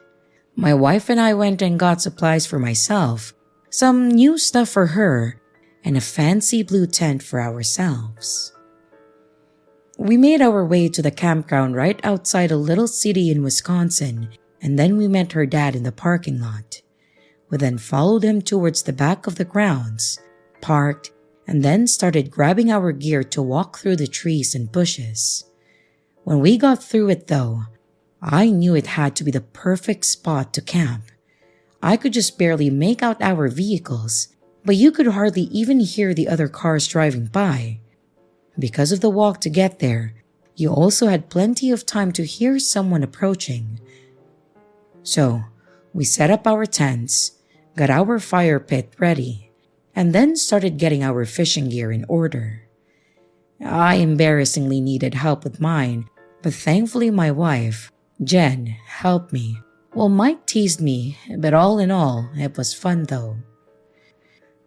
My wife and I went and got supplies for myself, some new stuff for her, and a fancy blue tent for ourselves. We made our way to the campground right outside a little city in Wisconsin, and then we met her dad in the parking lot. We then followed him towards the back of the grounds, parked, and then started grabbing our gear to walk through the trees and bushes. When we got through it though, I knew it had to be the perfect spot to camp. I could just barely make out our vehicles, but you could hardly even hear the other cars driving by. Because of the walk to get there, you also had plenty of time to hear someone approaching. So, we set up our tents, got our fire pit ready, and then started getting our fishing gear in order. I embarrassingly needed help with mine, but thankfully my wife, Jen, helped me. Well, Mike teased me, but all in all, it was fun though.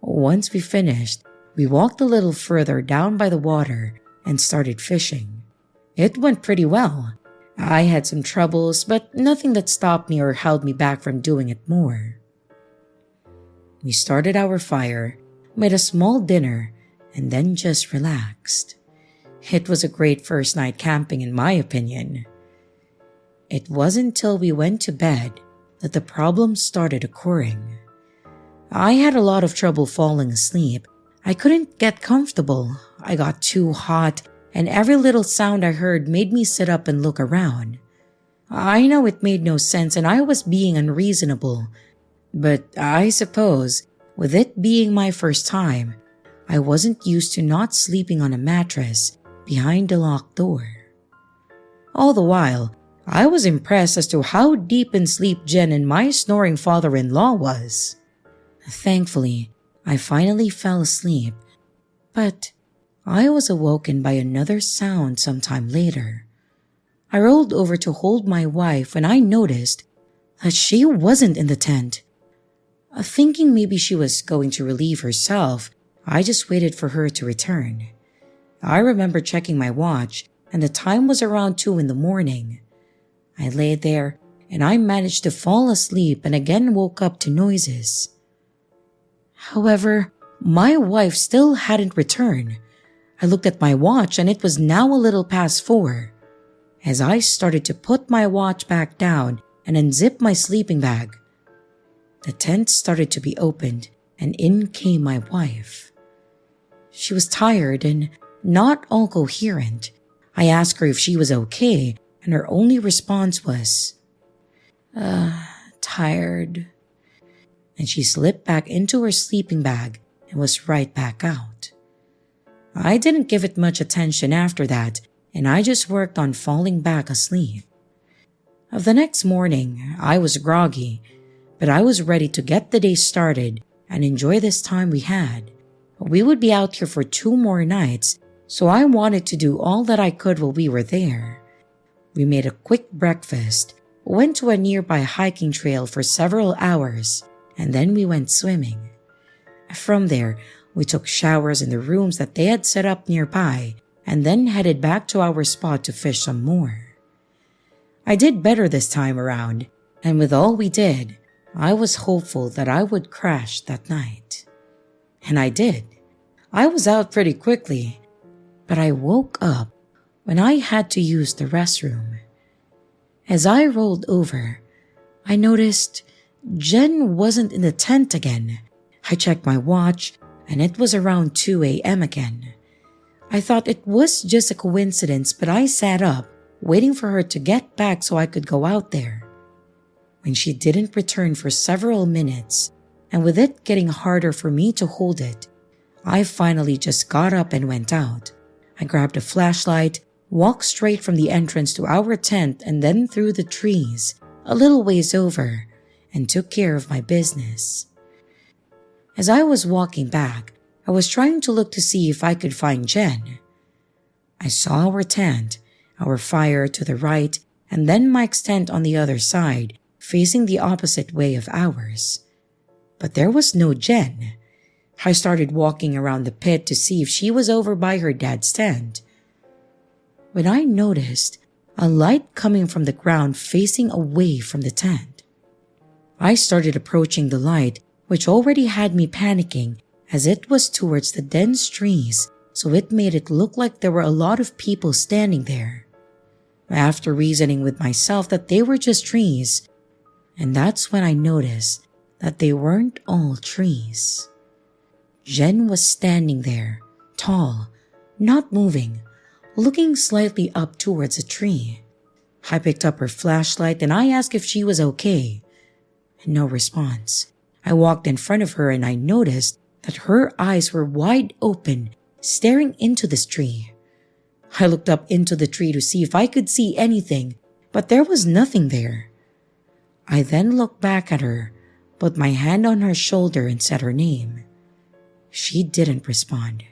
Once we finished, we walked a little further down by the water and started fishing. It went pretty well. I had some troubles, but nothing that stopped me or held me back from doing it more. We started our fire, made a small dinner, and then just relaxed. It was a great first night camping in my opinion. It wasn't until we went to bed that the problems started occurring. I had a lot of trouble falling asleep. I couldn't get comfortable. I got too hot, and every little sound I heard made me sit up and look around. I know it made no sense and I was being unreasonable, but I suppose, with it being my first time, I wasn't used to not sleeping on a mattress behind a locked door. All the while, I was impressed as to how deep in sleep Jen and my snoring father-in-law was. Thankfully, I finally fell asleep, but I was awoken by another sound sometime later. I rolled over to hold my wife when I noticed that she wasn't in the tent. Thinking maybe she was going to relieve herself, I just waited for her to return. I remember checking my watch, and the time was around 2 in the morning. I lay there, and I managed to fall asleep and again woke up to noises. However, my wife still hadn't returned. I looked at my watch and it was now a little past 4. As I started to put my watch back down and unzip my sleeping bag, the tent started to be opened and in came my wife. She was tired and not all coherent. I asked her if she was okay, and her only response was, tired. And she slipped back into her sleeping bag and was right back out. I didn't give it much attention after that, and I just worked on falling back asleep. The next morning, I was groggy, but I was ready to get the day started and enjoy this time we had. We would be out here for 2 more nights, so I wanted to do all that I could while we were there. We made a quick breakfast, went to a nearby hiking trail for several hours, and then we went swimming. From there, we took showers in the rooms that they had set up nearby, and then headed back to our spot to fish some more. I did better this time around, and with all we did, I was hopeful that I would crash that night. And I did. I was out pretty quickly, but I woke up when I had to use the restroom. As I rolled over, I noticed Jen wasn't in the tent again. I checked my watch, and it was around 2 a.m. again. I thought it was just a coincidence, but I sat up, waiting for her to get back so I could go out there. When she didn't return for several minutes, and with it getting harder for me to hold it, I finally just got up and went out. I grabbed a flashlight, walked straight from the entrance to our tent and then through the trees, a little ways over, and took care of my business. As I was walking back, I was trying to look to see if I could find Jen. I saw our tent, our fire to the right, and then Mike's tent on the other side, facing the opposite way of ours. But there was no Jen. I started walking around the pit to see if she was over by her dad's tent, when I noticed a light coming from the ground facing away from the tent. I started approaching the light, which already had me panicking as it was towards the dense trees, so it made it look like there were a lot of people standing there. After reasoning with myself that they were just trees, and that's when I noticed that they weren't all trees. Jen was standing there, tall, not moving, looking slightly up towards a tree. I picked up her flashlight and I asked if she was okay. No response. I walked in front of her and I noticed that her eyes were wide open, staring into this tree. I looked up into the tree to see if I could see anything, but there was nothing there. I then looked back at her, put my hand on her shoulder and said her name. She didn't respond.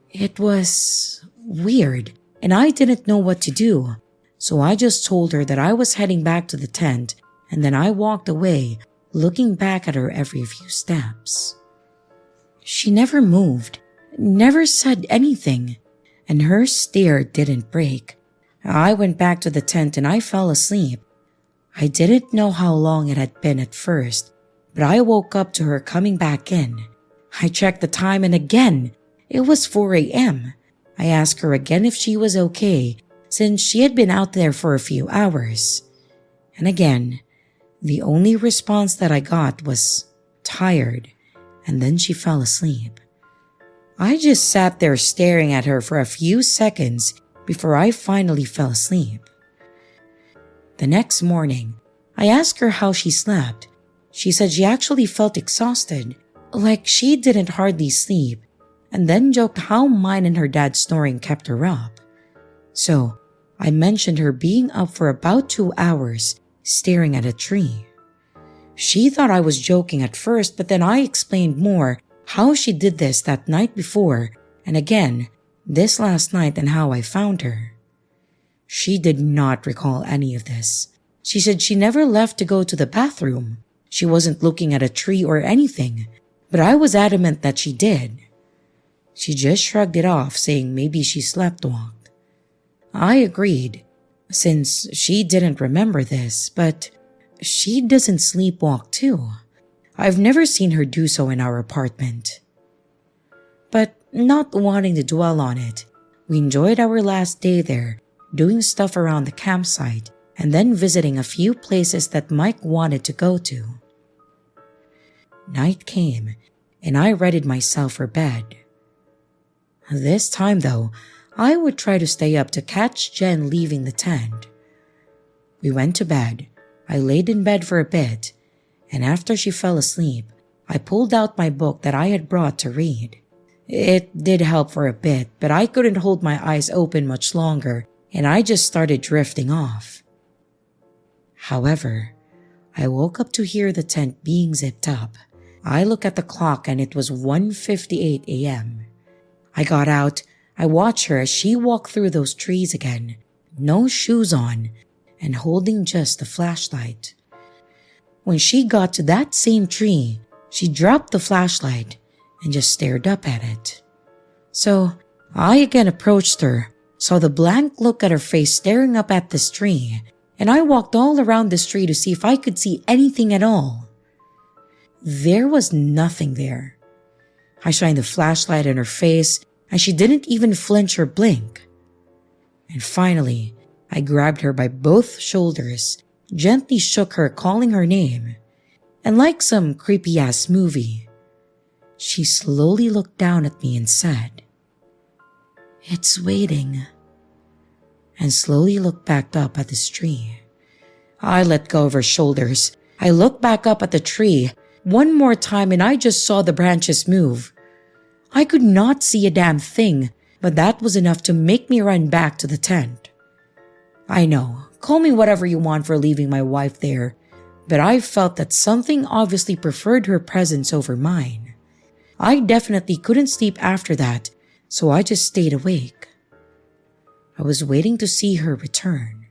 It was weird, and I didn't know what to do, so I just told her that I was heading back to the tent, and then I walked away, looking back at her every few steps. She never moved, never said anything, and her stare didn't break. I went back to the tent and I fell asleep. I didn't know how long it had been at first, but I woke up to her coming back in. I checked the time and again, it was 4 a.m. I asked her again if she was okay, since she had been out there for a few hours. And again, the only response that I got was tired, and then she fell asleep. I just sat there staring at her for a few seconds before I finally fell asleep. The next morning, I asked her how she slept. She said she actually felt exhausted, like she didn't hardly sleep, and then joked how mine and her dad's snoring kept her up. So, I mentioned her being up for about 2 hours staring at a tree. She thought I was joking at first, but then I explained more how she did this that night before and again this last night and how I found her. She did not recall any of this. She said she never left to go to the bathroom. She wasn't looking at a tree or anything, but I was adamant that she did. She just shrugged it off, saying maybe she sleptwalked. I agreed, since she didn't remember this, but she doesn't sleepwalk too. I've never seen her do so in our apartment. But not wanting to dwell on it, we enjoyed our last day there, doing stuff around the campsite, and then visiting a few places that Mike wanted to go to. Night came, and I readied myself for bed. This time, though, I would try to stay up to catch Jen leaving the tent. We went to bed. I laid in bed for a bit, and after she fell asleep, I pulled out my book that I had brought to read. It did help for a bit, but I couldn't hold my eyes open much longer, and I just started drifting off. However, I woke up to hear the tent being zipped up. I looked at the clock and it was 1:58 a.m. I got out. I watched her as she walked through those trees again, no shoes on, and holding just the flashlight. When she got to that same tree, she dropped the flashlight and just stared up at it. So I again approached her, saw the blank look at her face staring up at this tree, and I walked all around this tree to see if I could see anything at all. There was nothing there. I shined the flashlight in her face, and she didn't even flinch or blink. And finally, I grabbed her by both shoulders, gently shook her, calling her name, and like some creepy-ass movie, she slowly looked down at me and said, "It's waiting," and slowly looked back up at this tree. I let go of her shoulders. I looked back up at the tree one more time and I just saw the branches move. I could not see a damn thing, but that was enough to make me run back to the tent. I know, call me whatever you want for leaving my wife there, but I felt that something obviously preferred her presence over mine. I definitely couldn't sleep after that, so I just stayed awake. I was waiting to see her return,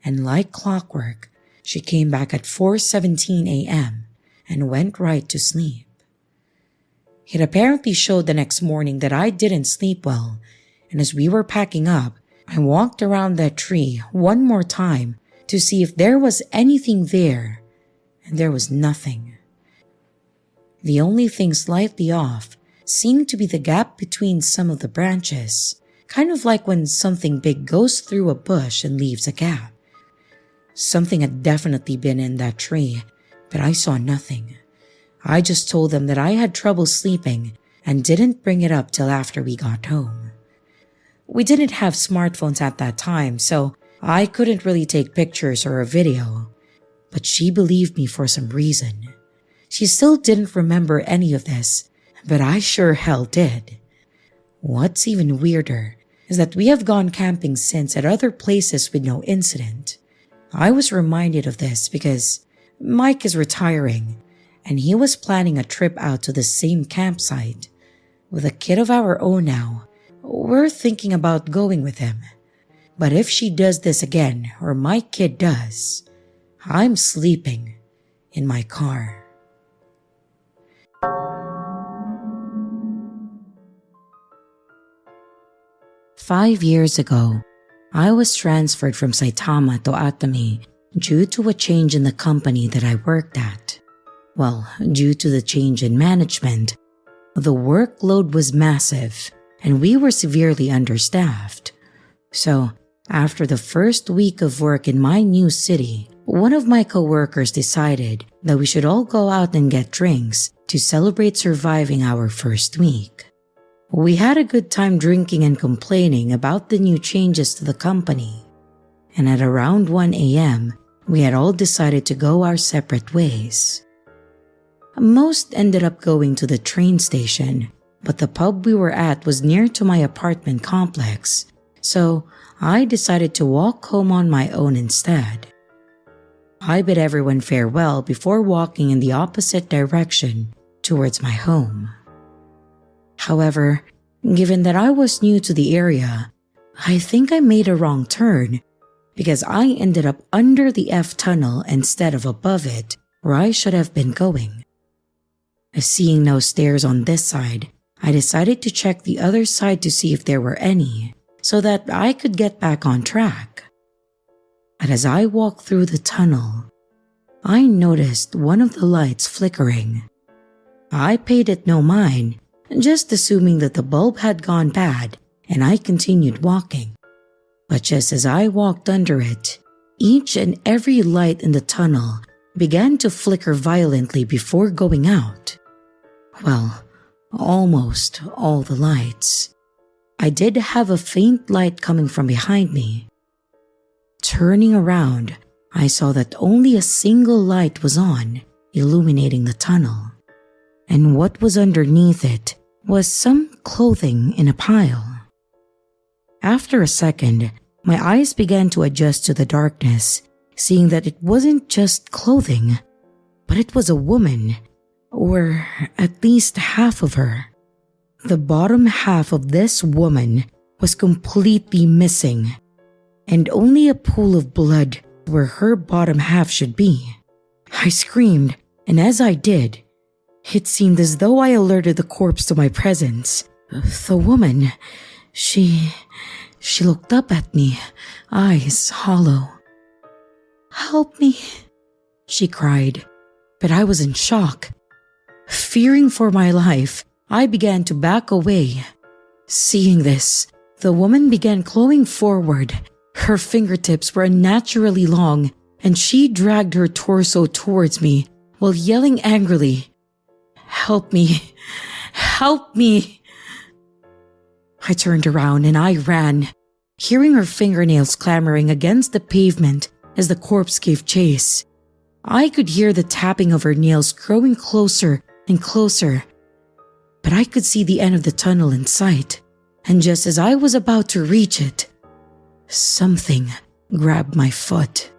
and like clockwork, she came back at 4:17 a.m. and went right to sleep. It apparently showed the next morning that I didn't sleep well, and as we were packing up, I walked around that tree one more time to see if there was anything there, and there was nothing. The only thing slightly off seemed to be the gap between some of the branches, kind of like when something big goes through a bush and leaves a gap. Something had definitely been in that tree, but I saw nothing. I just told them that I had trouble sleeping and didn't bring it up till after we got home. We didn't have smartphones at that time, so I couldn't really take pictures or a video, but she believed me for some reason. She still didn't remember any of this, but I sure hell did. What's even weirder is that we have gone camping since at other places with no incident. I was reminded of this because Mike is retiring, and he was planning a trip out to the same campsite. With a kid of our own now, we're thinking about going with him. But if she does this again, or my kid does, I'm sleeping in my car. "5 years ago, I was transferred from Saitama to Atami due to a change in the company that I worked at. Well, due to the change in management, the workload was massive and we were severely understaffed. So, after the first week of work in my new city, one of my coworkers decided that we should all go out and get drinks to celebrate surviving our first week. We had a good time drinking and complaining about the new changes to the company, and at around 1 a.m., we had all decided to go our separate ways. Most ended up going to the train station, but the pub we were at was near to my apartment complex, so I decided to walk home on my own instead. I bid everyone farewell before walking in the opposite direction towards my home. However, given that I was new to the area, I think I made a wrong turn because I ended up under the F tunnel instead of above it where I should have been going. Seeing no stairs on this side, I decided to check the other side to see if there were any so that I could get back on track. But as I walked through the tunnel, I noticed one of the lights flickering. I paid it no mind, just assuming that the bulb had gone bad, and I continued walking. But just as I walked under it, each and every light in the tunnel began to flicker violently before going out. Well, almost all the lights. I did have a faint light coming from behind me. Turning around, I saw that only a single light was on, illuminating the tunnel. And what was underneath it was some clothing in a pile. After a second, my eyes began to adjust to the darkness, seeing that it wasn't just clothing, but it was a woman, or at least half of her. The bottom half of this woman was completely missing, and only a pool of blood where her bottom half should be. I screamed, and as I did, it seemed as though I alerted the corpse to my presence. The woman, she looked up at me, eyes hollow. "Help me," she cried, but I was in shock. Fearing for my life, I began to back away. Seeing this, the woman began clawing forward. Her fingertips were unnaturally long, and she dragged her torso towards me while yelling angrily, "Help me! Help me!" I turned around and I ran, hearing her fingernails clamoring against the pavement as the corpse gave chase. I could hear the tapping of her nails growing closer and closer, but I could see the end of the tunnel in sight, and just as I was about to reach it, something grabbed my foot.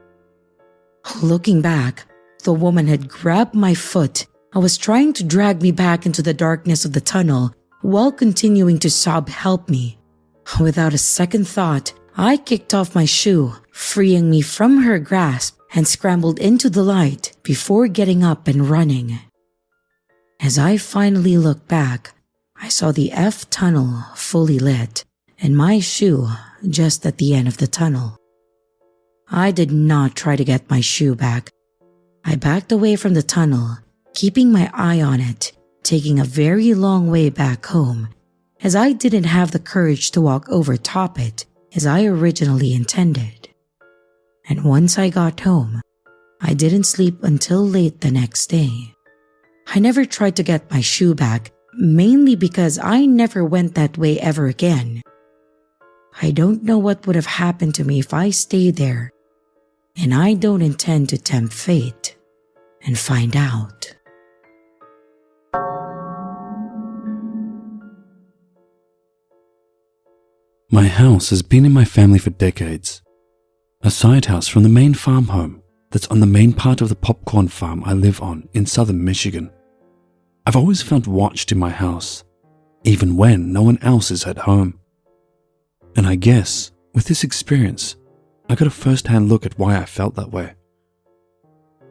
Looking back, the woman had grabbed my foot and was trying to drag me back into the darkness of the tunnel while continuing to sob, "Help me." Without a second thought, I kicked off my shoe, freeing me from her grasp, and scrambled into the light before getting up and running. As I finally looked back, I saw the F tunnel fully lit and my shoe just at the end of the tunnel. I did not try to get my shoe back. I backed away from the tunnel, keeping my eye on it, taking a very long way back home, as I didn't have the courage to walk over top it as I originally intended. And once I got home, I didn't sleep until late the next day. I never tried to get my shoe back, mainly because I never went that way ever again. I don't know what would have happened to me if I stayed there, and I don't intend to tempt fate and find out. My house has been in my family for decades. A side house from the main farm home that's on the main part of the popcorn farm I live on in southern Michigan. I've always felt watched in my house, even when no one else is at home. And I guess, with this experience, I got a first-hand look at why I felt that way.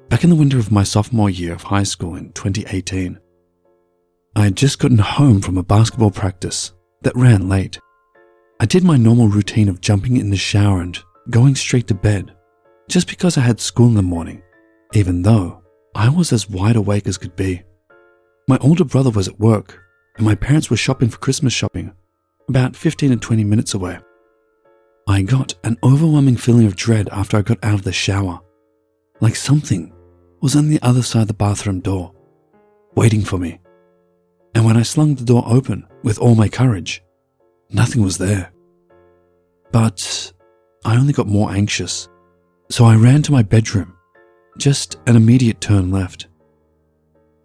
Back in the winter of my sophomore year of high school in 2018, I had just gotten home from a basketball practice that ran late. I did my normal routine of jumping in the shower and going straight to bed, just because I had school in the morning, even though I was as wide awake as could be. My older brother was at work, and my parents were shopping for Christmas shopping, about 15 to 20 minutes away. I got an overwhelming feeling of dread after I got out of the shower, like something was on the other side of the bathroom door, waiting for me. and when I slung the door open with all my courage, nothing was there. But I only got more anxious, so I ran to my bedroom, just an immediate turn left.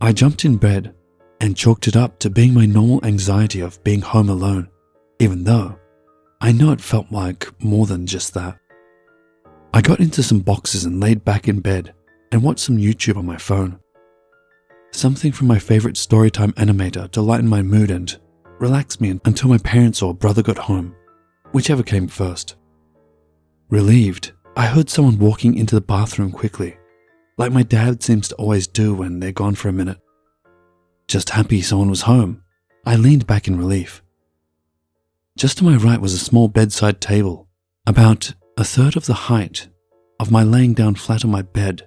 I jumped in bed and chalked it up to being my normal anxiety of being home alone, even though I know it felt like more than just that. I got into some boxes and laid back in bed and watched some YouTube on my phone. Something from my favorite storytime animator to lighten my mood and relax me until my parents or brother got home, whichever came first. Relieved, I heard someone walking into the bathroom quickly, like my dad seems to always do when they're gone for a minute. Just happy someone was home, I leaned back in relief. Just to my right was a small bedside table, about a third of the height of my laying down flat on my bed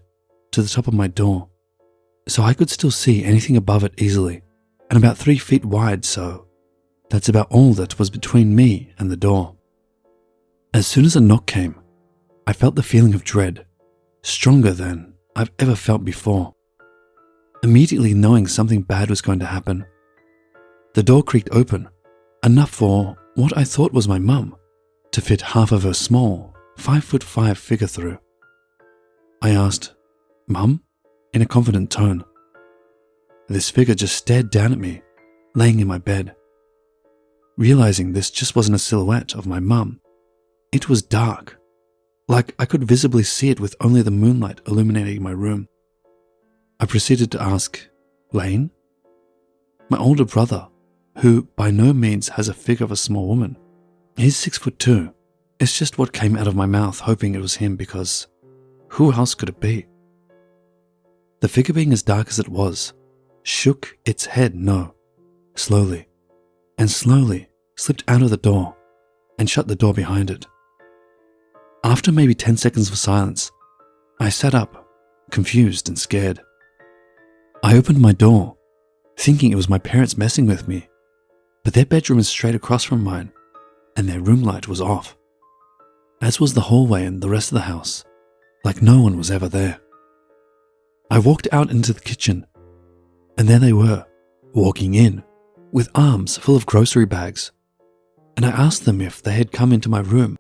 to the top of my door, so I could still see anything above it easily, and about 3 feet wide, so that's about all that was between me and the door. As soon as a knock came, I felt the feeling of dread, stronger than I've ever felt before, immediately knowing something bad was going to happen. The door creaked open, enough for what I thought was my mum to fit half of her small 5'5" figure through. I asked, "Mum?" in a confident tone. This figure just stared down at me, laying in my bed. Realizing this just wasn't a silhouette of my mum, it was dark, like I could visibly see it with only the moonlight illuminating my room. I proceeded to ask, "Lane?" My older brother, who by no means has a figure of a small woman, he's 6'2". It's just what came out of my mouth, hoping it was him, because who else could it be? The figure, being as dark as it was, shook its head no, slowly, and slowly slipped out of the door and shut the door behind it. After maybe 10 seconds of silence, I sat up, confused and scared. I opened my door, thinking it was my parents messing with me, but their bedroom is straight across from mine, and their room light was off, as was the hallway and the rest of the house, like no one was ever there. I walked out into the kitchen, and there they were, walking in, with arms full of grocery bags, and I asked them if they had come into my room.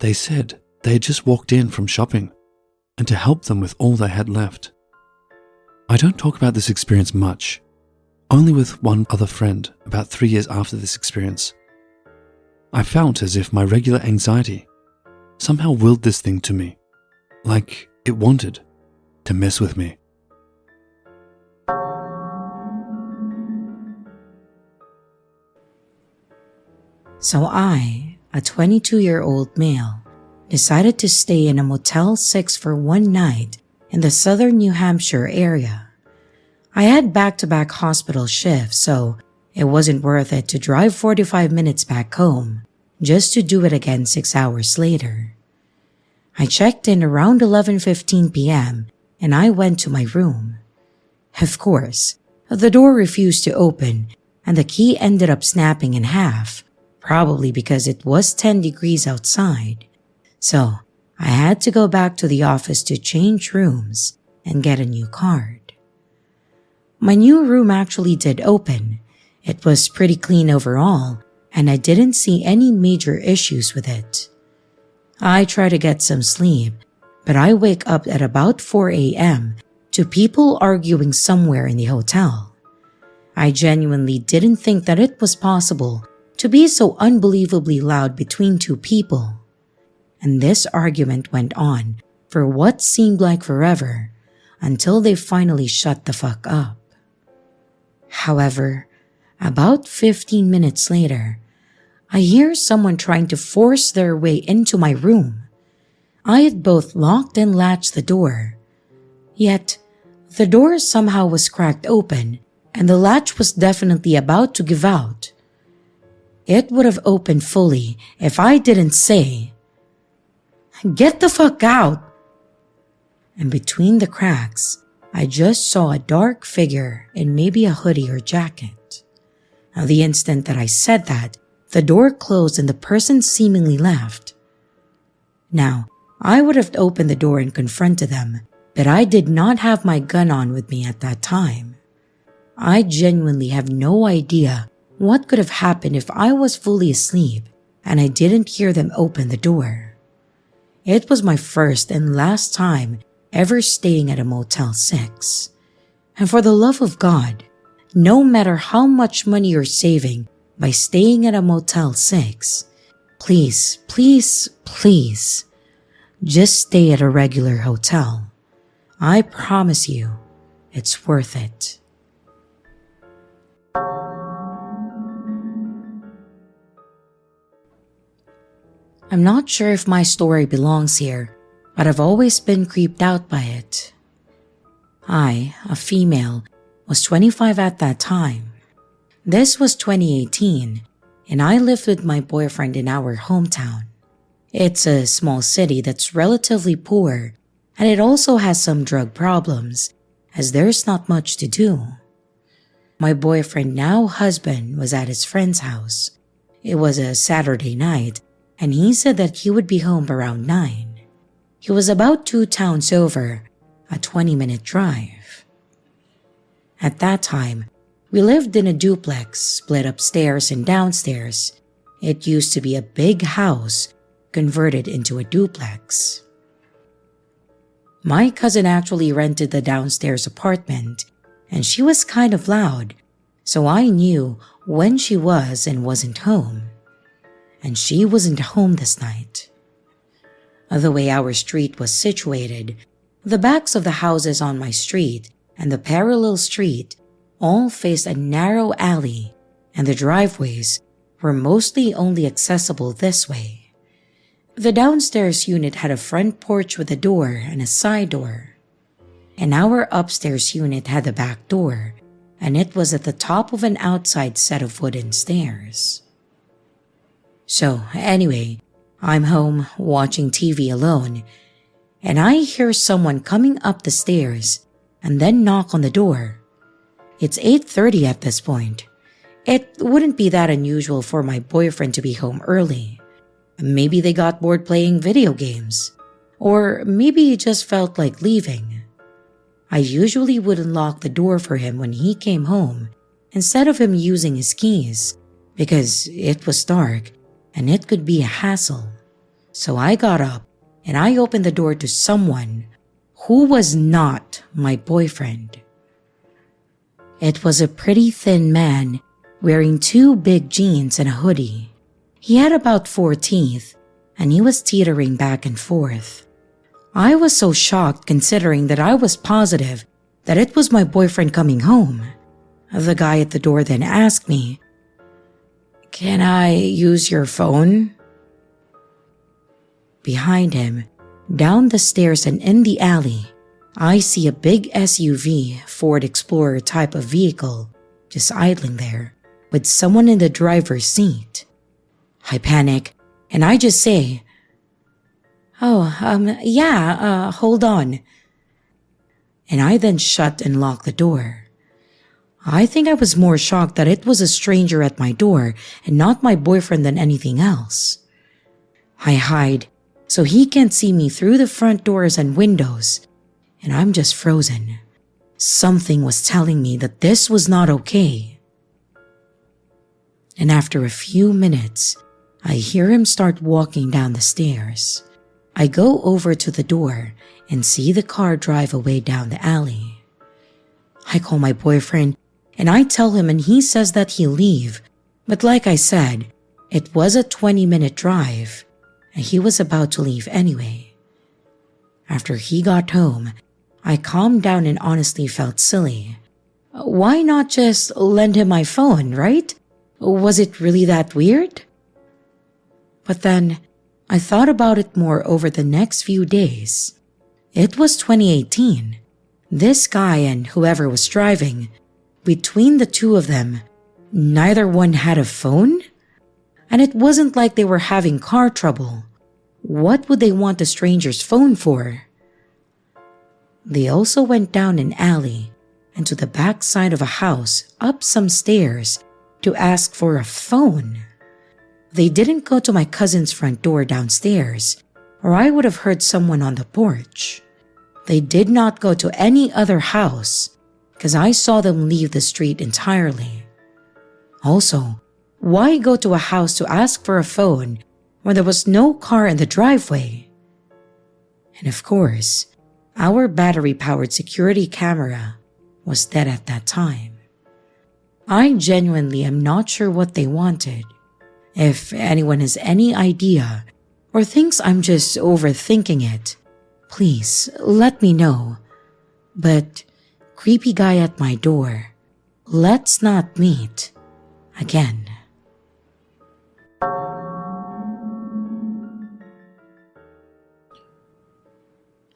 They said they had just walked in from shopping, and to help them with all they had left. I don't talk about this experience much, only with one other friend about 3 years after this experience. I felt as if my regular anxiety somehow willed this thing to me, like it wanted to mess with me. So I, a 22-year-old male, decided to stay in a Motel 6 for one night in the southern New Hampshire area. I had back-to-back hospital shifts, so it wasn't worth it to drive 45 minutes back home just to do it again 6 hours later. I checked in around 11:15 p.m. and I went to my room. Of course, the door refused to open and the key ended up snapping in half, probably because it was 10 degrees outside. So I had to go back to the office to change rooms and get a new card. My new room actually did open. It was pretty clean overall, and I didn't see any major issues with it. I try to get some sleep, but I wake up at about 4 a.m. to people arguing somewhere in the hotel. I genuinely didn't think that it was possible to be so unbelievably loud between two people. And this argument went on for what seemed like forever until they finally shut the fuck up. However, about 15 minutes later, I hear someone trying to force their way into my room. I had both locked and latched the door. Yet, the door somehow was cracked open and the latch was definitely about to give out. It would have opened fully if I didn't say, "Get the fuck out!" And between the cracks, I just saw a dark figure in maybe a hoodie or jacket. Now, the instant that I said that, the door closed and the person seemingly left. Now, I would have opened the door and confronted them, but I did not have my gun on with me at that time. I genuinely have no idea what could have happened if I was fully asleep and I didn't hear them open the door. It was my first and last time ever staying at a Motel 6. And for the love of God, no matter how much money you're saving by staying at a Motel 6, please, please, please, just stay at a regular hotel. I promise you, it's worth it. I'm not sure if my story belongs here, but I've always been creeped out by it. I, a female, was 25 at that time. This was 2018, and I lived with my boyfriend in our hometown. It's a small city that's relatively poor, and it also has some drug problems, as there's not much to do. My boyfriend, now husband, was at his friend's house. It was a Saturday night, and he said that he would be home around 9. He was about 2 towns over, a 20-minute drive. At that time, we lived in a duplex split upstairs and downstairs. It used to be a big house converted into a duplex. My cousin actually rented the downstairs apartment, and she was kind of loud, so I knew when she was and wasn't home. And she wasn't home this night. The way our street was situated, the backs of the houses on my street and the parallel street all faced a narrow alley, and the driveways were mostly only accessible this way. The downstairs unit had a front porch with a door and a side door, and our upstairs unit had a back door, and it was at the top of an outside set of wooden stairs. So anyway, I'm home watching TV alone, and I hear someone coming up the stairs and then knock on the door. It's 8:30 at this point. It wouldn't be that unusual for my boyfriend to be home early. Maybe they got bored playing video games, or maybe he just felt like leaving. I usually would unlock the door for him when he came home instead of him using his keys, because it was dark and it could be a hassle. So I got up and I opened the door to someone who was not my boyfriend. It was a pretty thin man wearing 2 big jeans and a hoodie. He had about 4 teeth, and he was teetering back and forth. I was so shocked considering that I was positive that it was my boyfriend coming home. The guy at the door then asked me, "Can I use your phone?" Behind him, down the stairs and in the alley, I see a big SUV Ford Explorer type of vehicle just idling there with someone in the driver's seat. I panic and I just say, hold on." And I then shut and lock the door. I think I was more shocked that it was a stranger at my door and not my boyfriend than anything else. I hide so he can't see me through the front doors and windows, and I'm just frozen. Something was telling me that this was not okay. And after a few minutes, I hear him start walking down the stairs. I go over to the door and see the car drive away down the alley. I call my boyfriend and I tell him, and he says that he'll leave. But like I said, it was a 20-minute drive and he was about to leave anyway. After he got home, I calmed down and honestly felt silly. Why not just lend him my phone, right? Was it really that weird? But then I thought about it more over the next few days. It was 2018. This guy and whoever was driving, between the two of them, neither one had a phone? And it wasn't like they were having car trouble. What would they want a stranger's phone for? They also went down an alley and to the back side of a house, up some stairs, to ask for a phone. They didn't go to my cousin's front door downstairs, or I would have heard someone on the porch. They did not go to any other house, because I saw them leave the street entirely. Also, why go to a house to ask for a phone when there was no car in the driveway? And of course, our battery-powered security camera was dead at that time. I genuinely am not sure what they wanted. If anyone has any idea or thinks I'm just overthinking it, please let me know. But creepy guy at my door, let's not meet again.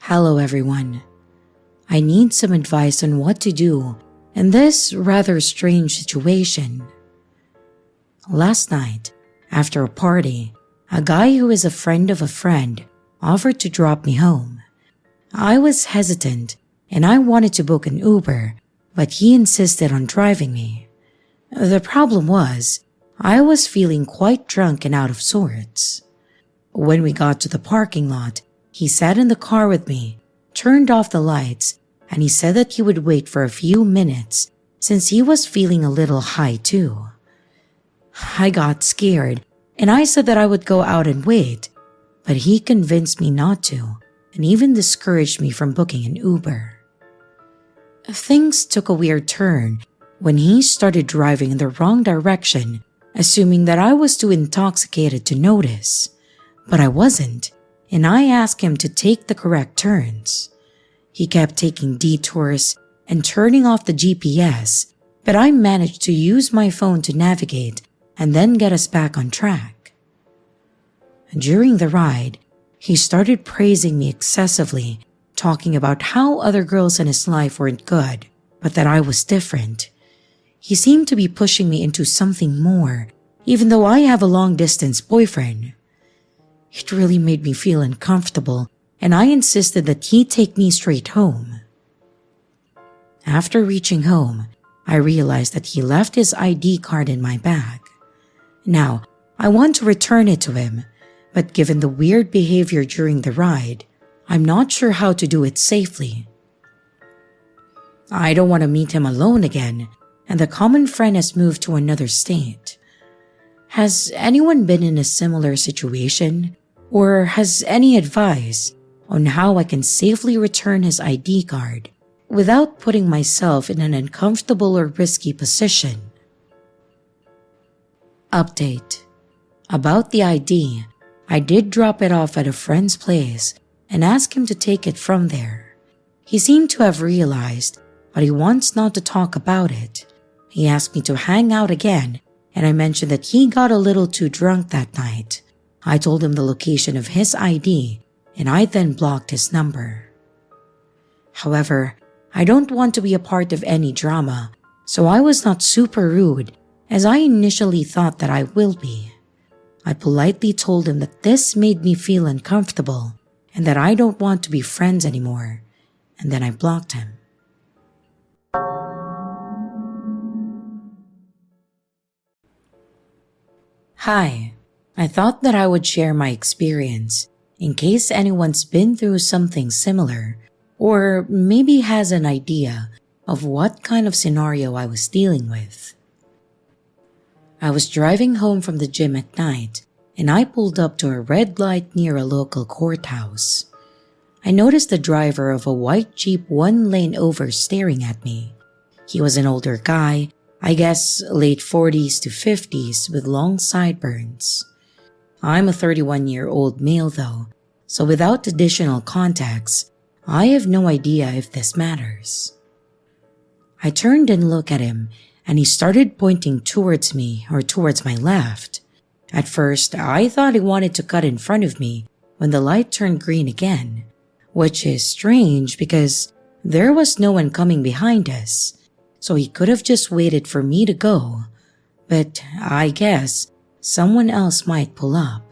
Hello everyone. I need some advice on what to do in this rather strange situation. Last night, after a party, a guy who is a friend of a friend offered to drop me home. I was hesitant and I wanted to book an Uber, but he insisted on driving me. The problem was, I was feeling quite drunk and out of sorts. When we got to the parking lot, he sat in the car with me, turned off the lights, and he said that he would wait for a few minutes since he was feeling a little high too. I got scared and I said that I would go out and wait, but he convinced me not to and even discouraged me from booking an Uber. Things took a weird turn when he started driving in the wrong direction, assuming that I was too intoxicated to notice. But I wasn't, and I asked him to take the correct turns. He kept taking detours and turning off the GPS, but I managed to use my phone to navigate and then get us back on track. During the ride, he started praising me excessively, talking about how other girls in his life weren't good, but that I was different. He seemed to be pushing me into something more, even though I have a long-distance boyfriend. It really made me feel uncomfortable, and I insisted that he take me straight home. After reaching home, I realized that he left his ID card in my bag. Now, I want to return it to him, but given the weird behavior during the ride, I'm not sure how to do it safely. I don't want to meet him alone again, and the common friend has moved to another state. Has anyone been in a similar situation, or has any advice on how I can safely return his ID card without putting myself in an uncomfortable or risky position? Update. About the ID, I did drop it off at a friend's place and ask him to take it from there. He seemed to have realized, but he wants not to talk about it. He asked me to hang out again, and I mentioned that he got a little too drunk that night. I told him the location of his ID, and I then blocked his number. However, I don't want to be a part of any drama, so I was not super rude as I initially thought that I will be. I politely told him that this made me feel uncomfortable and that I don't want to be friends anymore, and then I blocked him. Hi, I thought that I would share my experience in case anyone's been through something similar or maybe has an idea of what kind of scenario I was dealing with. I was driving home from the gym at night and I pulled up to a red light near a local courthouse. I noticed the driver of a white Jeep one lane over staring at me. He was an older guy, I guess late 40s to 50s with long sideburns. I'm a 31-year-old male though, so without additional context, I have no idea if this matters. I turned and looked at him and he started pointing towards me or towards my left. At first, I thought he wanted to cut in front of me when the light turned green again, which is strange because there was no one coming behind us, so he could have just waited for me to go, but I guess someone else might pull up.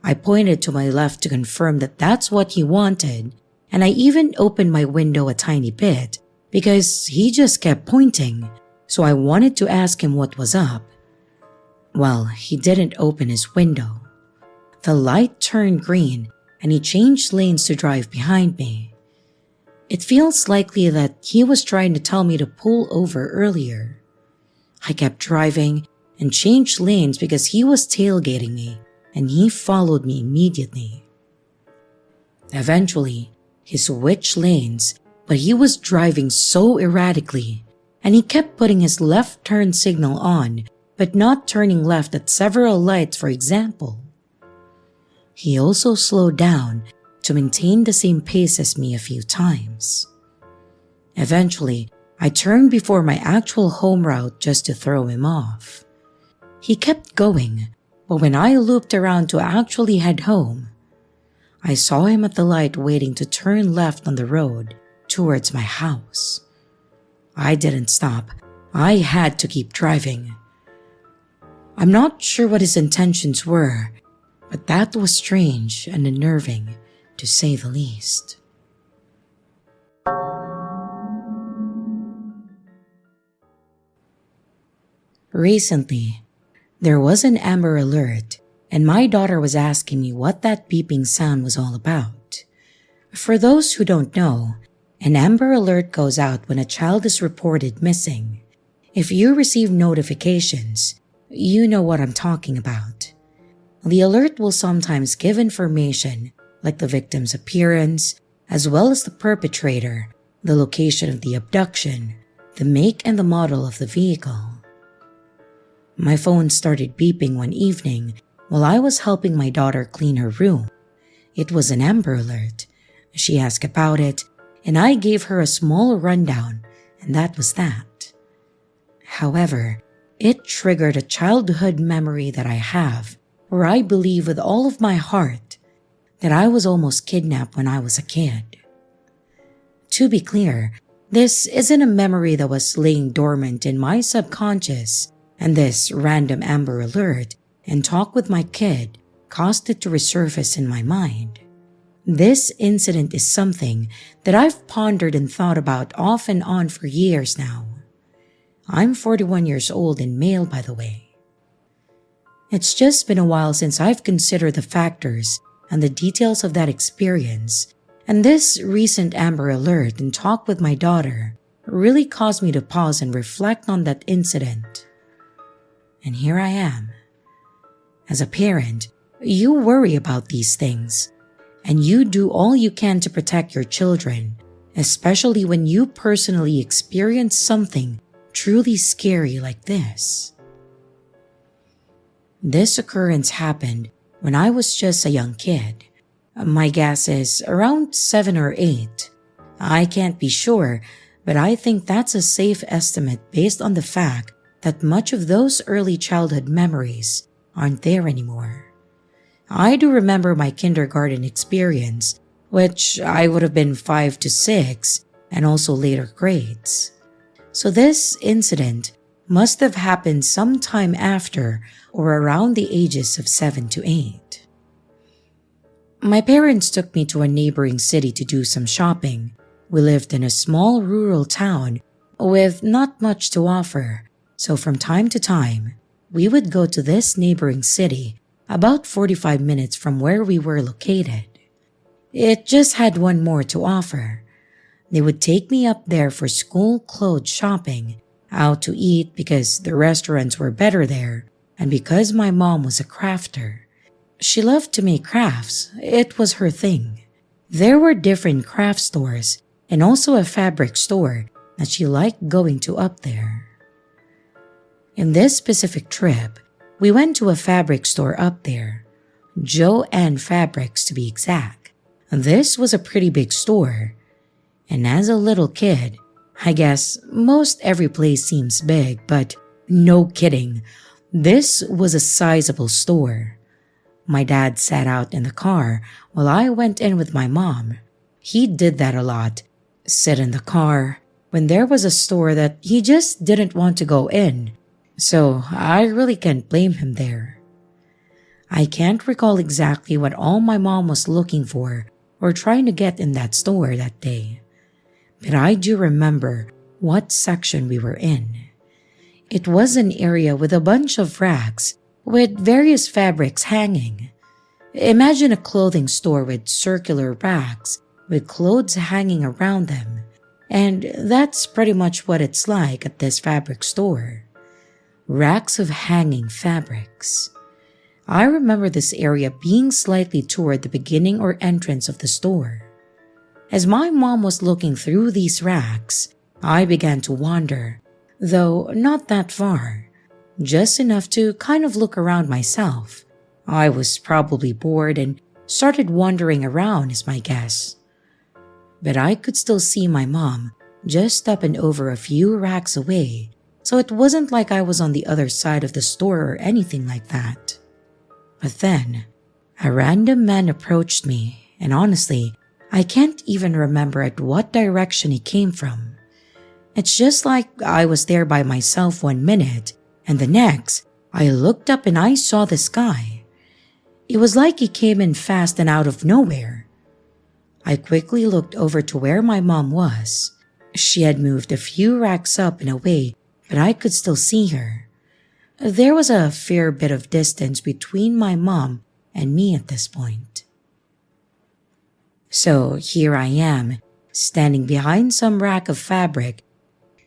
I pointed to my left to confirm that that's what he wanted, and I even opened my window a tiny bit because he just kept pointing, so I wanted to ask him what was up. Well, he didn't open his window. The light turned green and he changed lanes to drive behind me. It feels likely that he was trying to tell me to pull over earlier. I kept driving and changed lanes because he was tailgating me and he followed me immediately. Eventually, he switched lanes, but he was driving so erratically and he kept putting his left turn signal on but not turning left at several lights, for example. He also slowed down to maintain the same pace as me a few times. Eventually, I turned before my actual home route just to throw him off. He kept going, but when I looped around to actually head home, I saw him at the light waiting to turn left on the road towards my house. I didn't stop. I had to keep driving. I'm not sure what his intentions were, but that was strange and unnerving, to say the least. Recently, there was an Amber Alert, and my daughter was asking me what that beeping sound was all about. For those who don't know, an Amber Alert goes out when a child is reported missing. If you receive notifications, you know what I'm talking about. The alert will sometimes give information like the victim's appearance, as well as the perpetrator, the location of the abduction, the make and the model of the vehicle. My phone started beeping one evening while I was helping my daughter clean her room. It was an Amber Alert. She asked about it, and I gave her a small rundown, and that was that. However, it triggered a childhood memory that I have, where I believe with all of my heart that I was almost kidnapped when I was a kid. To be clear, this isn't a memory that was laying dormant in my subconscious, and this random Amber Alert and talk with my kid caused it to resurface in my mind. This incident is something that I've pondered and thought about off and on for years now. I'm 41 years old and male, by the way. It's just been a while since I've considered the factors and the details of that experience, and this recent Amber Alert and talk with my daughter really caused me to pause and reflect on that incident. And here I am. As a parent, you worry about these things, and you do all you can to protect your children, especially when you personally experience something truly scary like this. This occurrence happened when I was just a young kid. My guess is around 7 or 8. I can't be sure, but I think that's a safe estimate based on the fact that much of those early childhood memories aren't there anymore. I do remember my kindergarten experience, which I would have been 5 to 6, and also later grades. So this incident must have happened sometime after or around the ages of 7 to 8. My parents took me to a neighboring city to do some shopping. We lived in a small rural town with not much to offer, so from time to time, we would go to this neighboring city about 45 minutes from where we were located. It just had one more to offer. They would take me up there for school clothes shopping, out to eat because the restaurants were better there, and because my mom was a crafter. She loved to make crafts. It was her thing. There were different craft stores and also a fabric store that she liked going to up there. In this specific trip, we went to a fabric store up there, Jo-Ann Fabrics to be exact. This was a pretty big store. And as a little kid, I guess most every place seems big, but no kidding, this was a sizable store. My dad sat out in the car while I went in with my mom. He did that a lot, sit in the car, when there was a store that he just didn't want to go in, so I really can't blame him there. I can't recall exactly what all my mom was looking for or trying to get in that store that day, but I do remember what section we were in. It was an area with a bunch of racks with various fabrics hanging. Imagine a clothing store with circular racks with clothes hanging around them, and that's pretty much what it's like at this fabric store. Racks of hanging fabrics. I remember this area being slightly toward the beginning or entrance of the store. As my mom was looking through these racks, I began to wander, though not that far, just enough to kind of look around myself. I was probably bored and started wandering around is my guess. But I could still see my mom just up and over a few racks away, so it wasn't like I was on the other side of the store or anything like that. But then, a random man approached me, and honestly, I can't even remember at what direction he came from. It's just like I was there by myself 1 minute, and the next, I looked up and I saw this guy. It was like he came in fast and out of nowhere. I quickly looked over to where my mom was. She had moved a few racks up and away, but I could still see her. There was a fair bit of distance between my mom and me at this point. So here I am, standing behind some rack of fabric,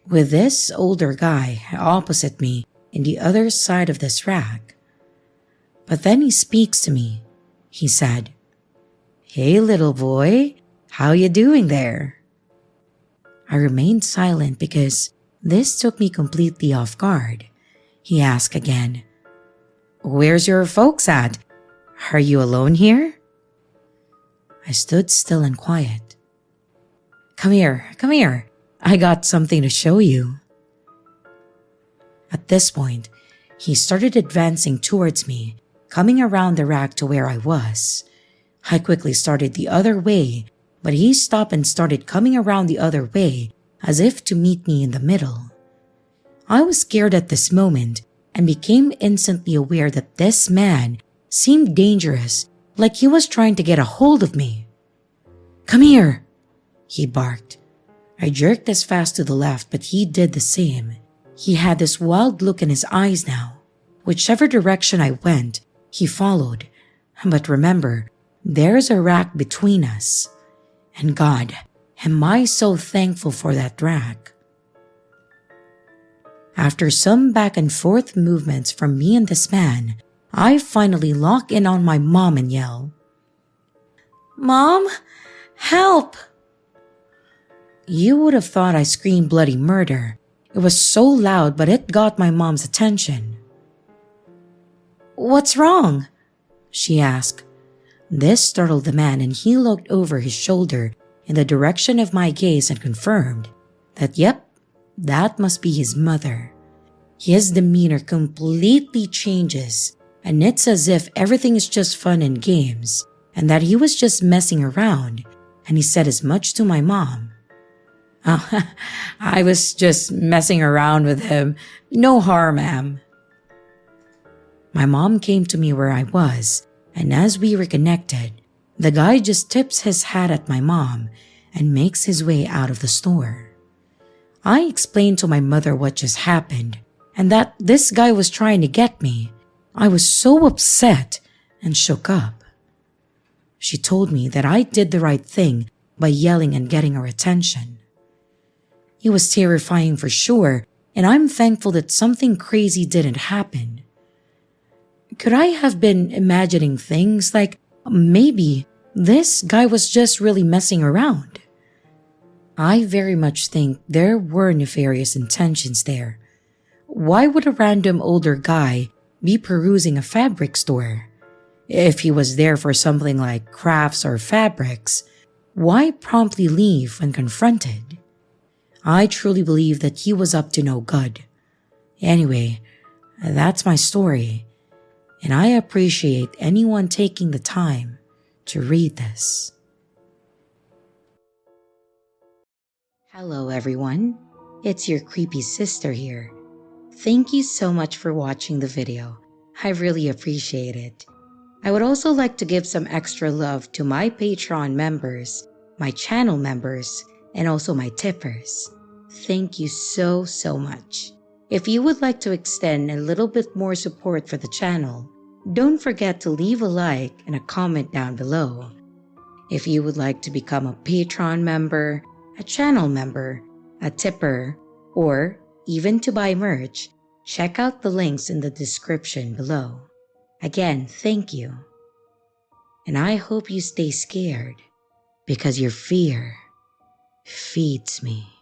with this older guy opposite me in the other side of this rack. But then he speaks to me. He said, "Hey little boy, how you doing there?" I remained silent because this took me completely off guard. He asked again, "Where's your folks at? Are you alone here?" I stood still and quiet. Come here. I got something to show you." At this point, he started advancing towards me, coming around the rack to where I was. I quickly started the other way, but he stopped and started coming around the other way as if to meet me in the middle. I was scared at this moment and became instantly aware that this man seemed dangerous, like he was trying to get a hold of me. "Come here," he barked. I jerked as fast to the left, but he did the same. He had this wild look in his eyes now. Whichever direction I went, he followed. But remember, there's a rack between us. And God, am I so thankful for that rack. After some back and forth movements from me and this man, I finally lock in on my mom and yell, "Mom, help!" You would have thought I screamed bloody murder. It was so loud, but it got my mom's attention. "What's wrong?" she asked. This startled the man, and he looked over his shoulder in the direction of my gaze and confirmed that, yep, that must be his mother. His demeanor completely changes, and it's as if everything is just fun and games, and that he was just messing around, and he said as much to my mom. "Oh, I was just messing around with him. No harm, ma'am." My mom came to me where I was, and as we reconnected, the guy just tips his hat at my mom and makes his way out of the store. I explained to my mother what just happened and that this guy was trying to get me. I was so upset and shook up. She told me that I did the right thing by yelling and getting her attention. It was terrifying for sure, and I'm thankful that something crazy didn't happen. Could I have been imagining things like maybe this guy was just really messing around? I very much think there were nefarious intentions there. Why would a random older guy be perusing a fabric store? If he was there for something like crafts or fabrics, why promptly leave when confronted? I truly believe that he was up to no good. Anyway, that's my story, and I appreciate anyone taking the time to read this. Hello everyone, it's your creepy sister here. Thank you so much for watching the video. I really appreciate it. I would also like to give some extra love to my Patreon members, my channel members, and also my tippers. Thank you so much. If you would like to extend a little bit more support for the channel, don't forget to leave a like and a comment down below. If you would like to become a Patreon member, a channel member, a tipper, or even to buy merch, check out the links in the description below. Again, thank you. And I hope you stay scared because your fear feeds me.